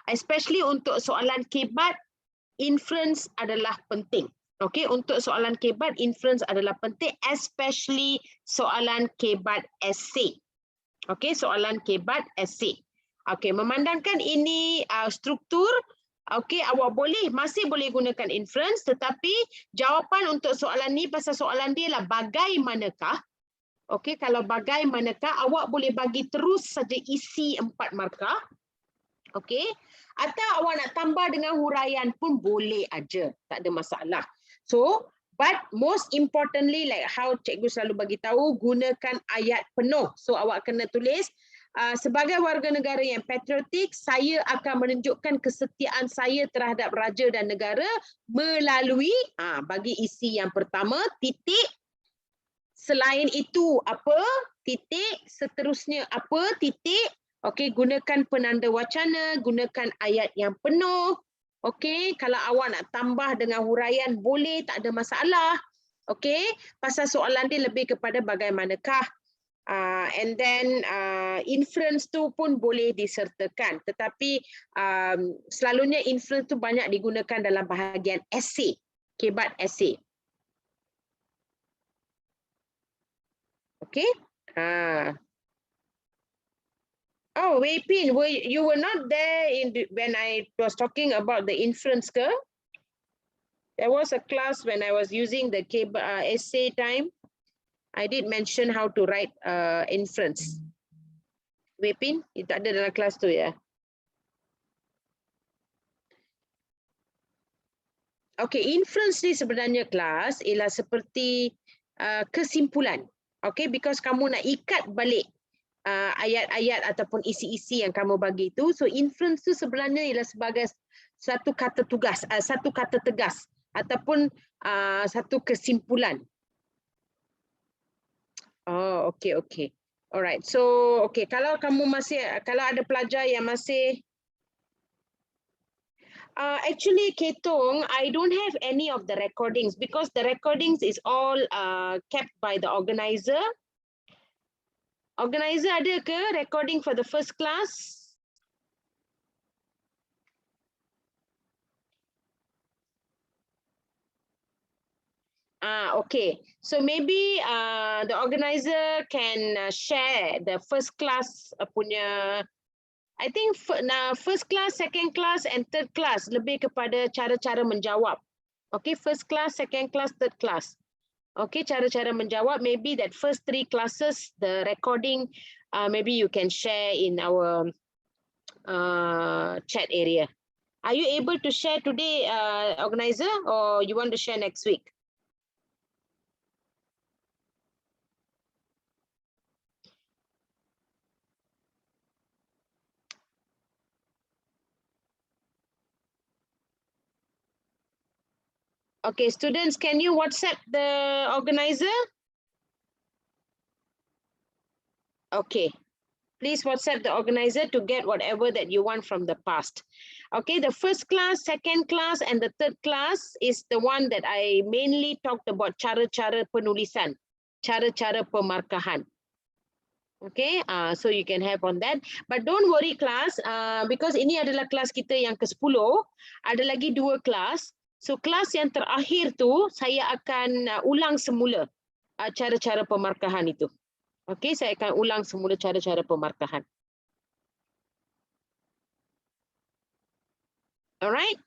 Especially untuk soalan kebat, inference adalah penting. Okay, untuk soalan kebat, inference adalah penting, especially soalan kebat essay. Okay, soalan kebat essay. Okay, memandangkan ini struktur, okay, awak masih boleh gunakan inference, tetapi jawapan untuk soalan ni, pasal soalan dia lah bagaimanakah. Okay, kalau bagaimanakah, awak boleh bagi terus saja isi 4 markah. Okay, atau awak nak tambah dengan huraian pun boleh aja, tak ada masalah. So, but most importantly, like how cikgu selalu bagi tahu, gunakan ayat penuh. So awak kena tulis, sebagai warga negara yang patriotik, saya akan menunjukkan kesetiaan saya terhadap raja dan negara melalui, bagi isi yang pertama, titik, selain itu apa, titik, seterusnya apa, titik. Okey, gunakan penanda wacana, gunakan ayat yang penuh. Okey, kalau awak nak tambah dengan huraian boleh, tak ada masalah. Okey, pasal soalan dia lebih kepada bagaimanakah and then inference tu pun boleh disertakan, tetapi selalunya inference tu banyak digunakan dalam bahagian esei, kebat esei. Okay. Oh, Wei Pin, you were not there when I was talking about the inference ke? There was a class when I was using the essay time. I did mention how to write inference. Wei Pin, itu ada dalam kelas tu ya. Okay, inference ni sebenarnya kelas ialah seperti kesimpulan. Okay, because kamu nak ikat balik ayat-ayat ataupun isi-isi yang kamu bagi itu. So inference tu sebenarnya ialah sebagai satu kata tugas, satu kata tegas ataupun satu kesimpulan. Oh, okay. Alright. So, okay, kalau ada pelajar yang masih actually, Ketong, I don't have any of the recordings because the recordings is all kept by the organizer. Organizer ada ke recording for the first class? Okay. So maybe the organizer can share the first class punya. I think first class, second class, and third class lebih kepada cara-cara menjawab. Okay, first class, second class, third class. Okay, cara-cara menjawab. Maybe that first 3 classes, the recording, maybe you can share in our chat area. Are you able to share today, organizer, or you want to share next week? Okay, students, can you WhatsApp the organizer? Okay, please WhatsApp the organizer to get whatever that you want from the past. Okay, the first class, second class, and the third class is the one that I mainly talked about cara-cara penulisan, cara-cara pemarkahan. Okay, so you can have on that. But don't worry class, because ini adalah kelas kita yang ke-10, ada lagi 2 kelas. So kelas yang terakhir tu saya akan ulang semula cara-cara pemarkahan itu. Okay, saya akan ulang semula cara-cara pemarkahan. Alright.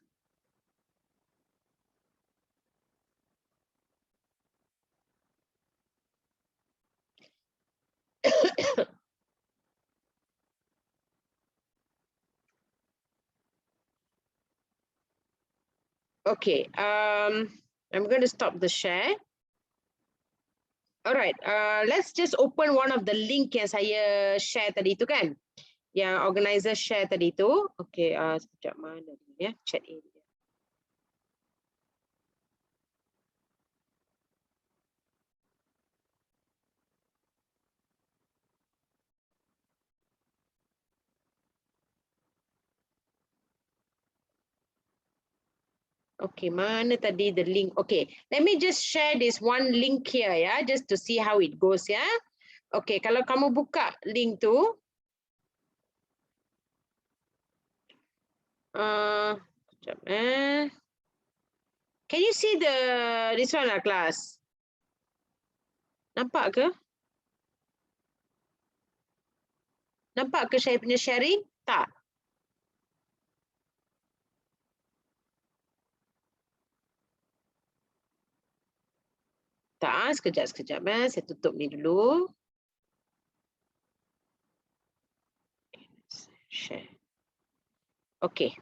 Okay, I'm going to stop the share. Alright, let's just open one of the link yang saya share tadi tu kan. Yang organizer share tadi tu. Okay, sekejap mana ni ya, chat area. Okay, mana tadi the link? Okay, let me just share this one link here ya, just to see how it goes ya. Okay, kalau kamu buka link tu, sekejap can you see this one lah class? Nampak ke? Nampak ke saya punya sharing? Tak. Tak, sekejap. Saya tutup ni dulu. Share. Okay.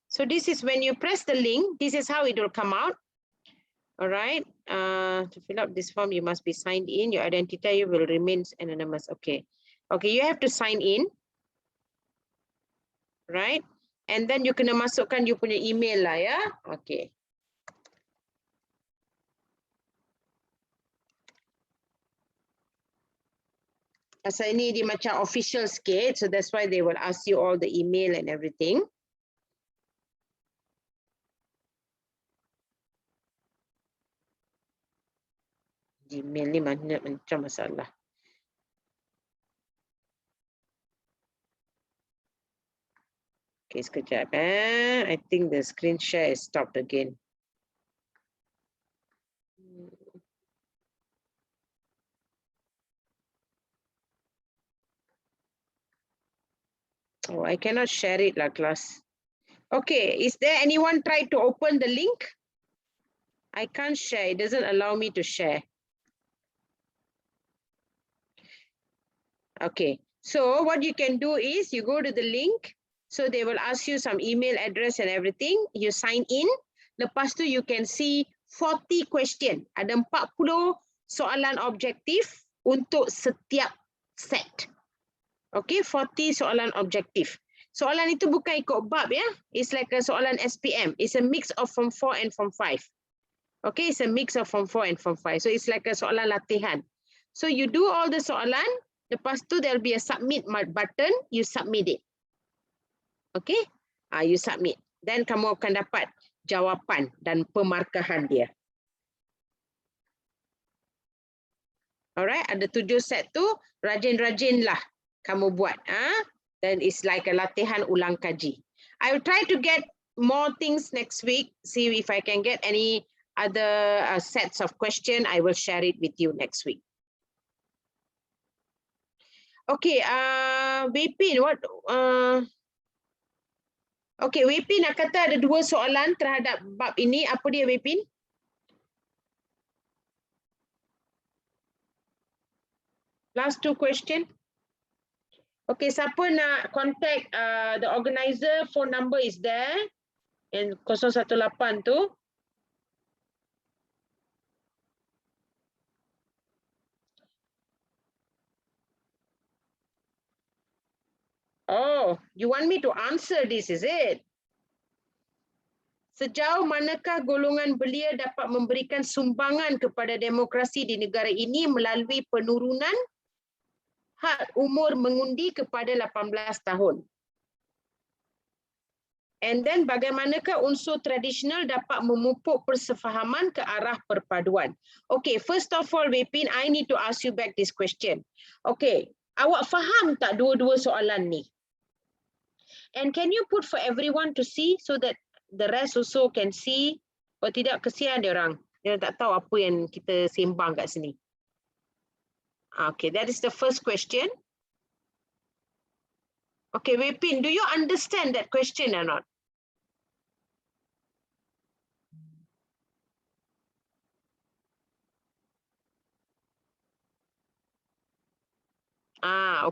So this is when you press the link, this is how it will come out. All right. To fill up this form, you must be signed in. Your identity will remain anonymous. Okay. Okay, you have to sign in. Right. And then you kena masukkan you punya email lah ya. Okay. Pasal ini dia macam official sikit, so that's why they will ask you all the email and everything. Gmail ni macam masalah. Okay, sekejap. I think the screen share is stopped again. Oh, I cannot share it lah, class. Okay, is there anyone try to open the link? I can't share. It doesn't allow me to share. Okay, so what you can do is you go to the link. So they will ask you some email address and everything. You sign in. Lepas tu you can see 40 question. Ada 40 soalan objektif untuk setiap set. Okay, 40 soalan objektif. Soalan itu bukan ikut bab ya. It's like a soalan SPM. It's a mix of Form 4 and Form 5. Okay, it's a mix of Form 4 and Form 5. So it's like a soalan latihan. So you do all the soalan. Lepas tu there'll be a submit button. You submit it. Okay, you submit. Then kamu akan dapat jawapan dan pemarkahan dia. Alright, ada 7 set tu. Rajin-rajinlah kamu buat. Then it's like a latihan ulang kaji. I will try to get more things next week. See if I can get any other sets of question. I will share it with you next week. Okay, Wipin, what? Okay, Wipin nak kata ada 2 soalan terhadap bab ini. Apa dia, Wipin? Last 2 question. Okay, siapa nak contact the organizer, phone number is there. And 018 tu. Oh, you want me to answer this, is it? Sejauh manakah golongan belia dapat memberikan sumbangan kepada demokrasi di negara ini melalui penurunan had umur mengundi kepada 18 tahun? And then bagaimanakah unsur tradisional dapat memupuk persefahaman ke arah perpaduan? Okay, first of all, Wipin, I need to ask you back this question. Okay, awak faham tak dua-dua soalan ni? And can you put for everyone to see so that the rest also can see? Kalau tidak, kesian dia orang. Dia tak tahu apa yang kita sembang kat sini. Okay, that is the first question. Okay, Wipin, do you understand that question or not?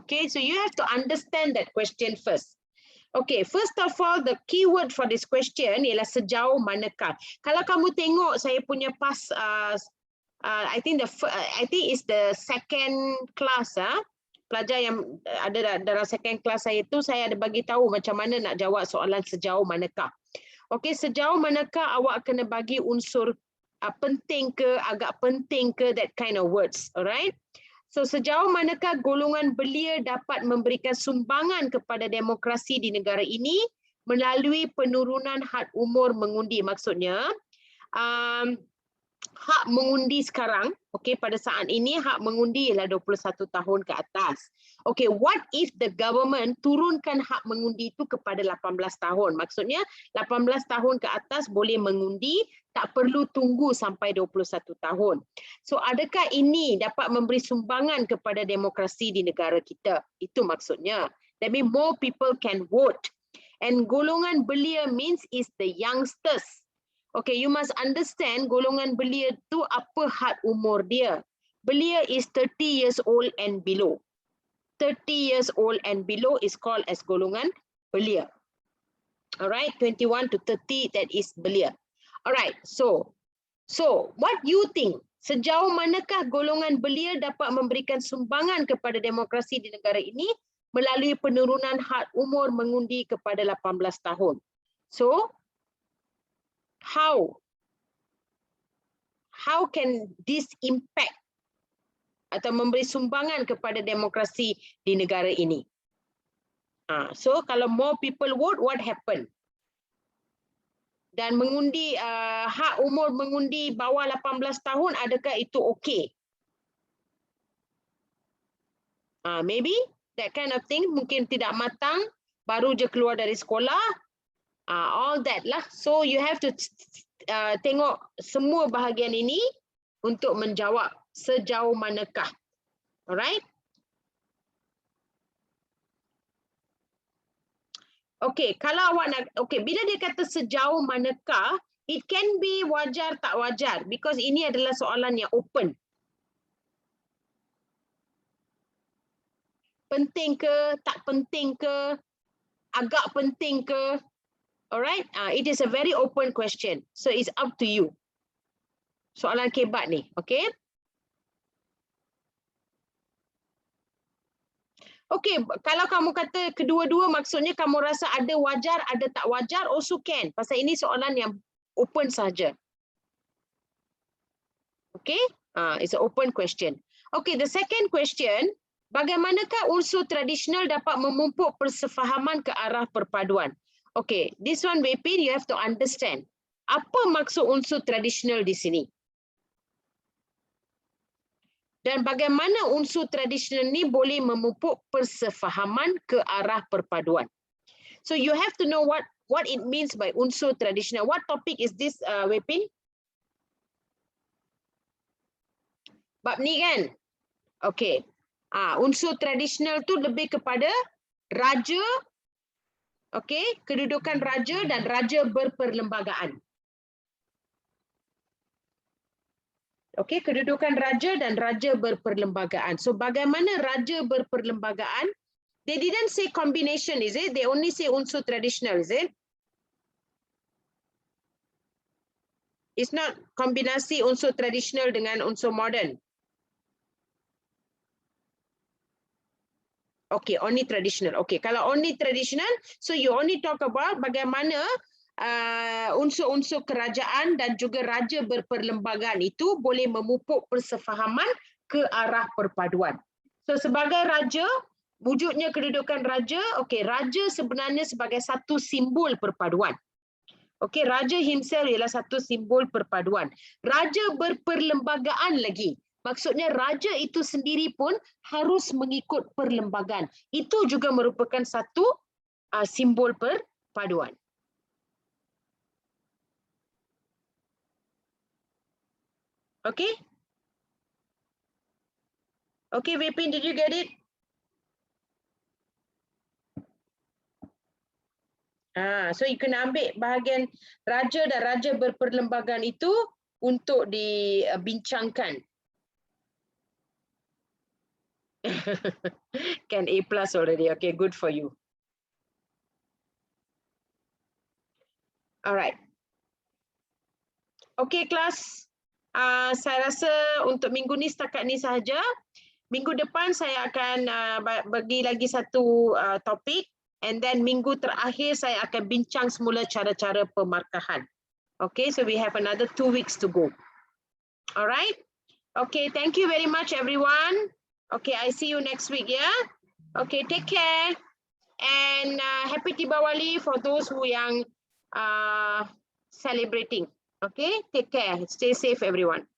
Okay, so you have to understand that question first. Okay, first of all, the keyword for this question ialah sejauh manakah. Kalau kamu tengok saya punya past, I think it's the second class, pelajar yang ada dalam second class saya tu, saya ada bagi tahu macam mana nak jawab soalan sejauh manakah. Okay, sejauh manakah awak kena bagi unsur penting ke, agak penting ke, that kind of words, alright? So sejauh manakah golongan belia dapat memberikan sumbangan kepada demokrasi di negara ini melalui penurunan had umur mengundi? Maksudnya hak mengundi sekarang, okay, pada saat ini hak mengundi ialah 21 tahun ke atas. Okay, what if the government turunkan hak mengundi itu kepada 18 tahun? Maksudnya 18 tahun ke atas boleh mengundi, tak perlu tunggu sampai 21 tahun. So adakah ini dapat memberi sumbangan kepada demokrasi di negara kita? Itu maksudnya. That means more people can vote. And golongan belia means is the youngsters. Okay, you must understand golongan belia tu apa had umur dia. Belia is 30 years old and below. 30 years old and below is called as golongan belia. Alright, 21 to 30, that is belia. Alright, so what you think? Sejauh manakah golongan belia dapat memberikan sumbangan kepada demokrasi di negara ini melalui penurunan had umur mengundi kepada 18 tahun? So, how can this impact atau memberi sumbangan kepada demokrasi di negara ini. So kalau more people vote, what happen? Dan mengundi hak umur mengundi bawah 18 tahun, adakah itu okey? Maybe that kind of thing, mungkin tidak matang, baru je keluar dari sekolah, all that lah. So you have to tengok semua bahagian ini untuk menjawab sejauh manakah. Alright? Okay, kalau awak nak, okay, bila dia kata sejauh manakah, it can be wajar tak wajar, because ini adalah soalan yang open. Penting ke, tak penting ke, agak penting ke, alright? It is a very open question, so it's up to you. Soalan kebat ni, okay? Okay, kalau kamu kata kedua-dua, maksudnya kamu rasa ada wajar, ada tak wajar, also can. Pasal ini soalan yang open saja. Okay, it's an open question. Okay, the second question, bagaimanakah unsur tradisional dapat memupuk persefahaman ke arah perpaduan? Okay, this one Wepin, you have to understand. Apa maksud unsur tradisional di sini? Dan bagaimana unsur tradisional ni boleh memupuk persefahaman ke arah perpaduan. So you have to know what it means by unsur tradisional. What topic is this, Wepin? Bab ni kan? Okay. Unsur tradisional tu lebih kepada raja, okay, kedudukan raja dan raja berperlembagaan. Okey, kedudukan raja dan raja berperlembagaan. So bagaimana raja berperlembagaan? They didn't say combination, is it? They only say unsur traditional, is it? It's not kombinasi unsur traditional dengan unsur modern. Okay, only traditional. Okay, kalau only traditional, so you only talk about bagaimana unsur-unsur kerajaan dan juga raja berperlembagaan itu boleh memupuk persefahaman ke arah perpaduan. So sebagai raja, wujudnya kedudukan raja, okay, raja sebenarnya sebagai satu simbol perpaduan. Okay, raja himself ialah satu simbol perpaduan. Raja berperlembagaan lagi. Maksudnya raja itu sendiri pun harus mengikut perlembagaan. Itu juga merupakan satu simbol perpaduan. Okay? Okay, Vipin, did you get it? So you kena ambil bahagian raja dan raja berperlembagaan itu untuk dibincangkan. Can A+ already. Okay, good for you. Alright. Okay, kelas. Saya rasa untuk minggu ni setakat ni sahaja. Minggu depan saya akan bagi lagi satu topik, and then minggu terakhir saya akan bincang semula cara-cara pemarkahan. Okay, so we have another 2 weeks to go. Alright. Okay, thank you very much everyone. Okay, I see you next week, yeah? Okay, take care. And happy Diwali for those who yang celebrating. Okay, take care. Stay safe everyone.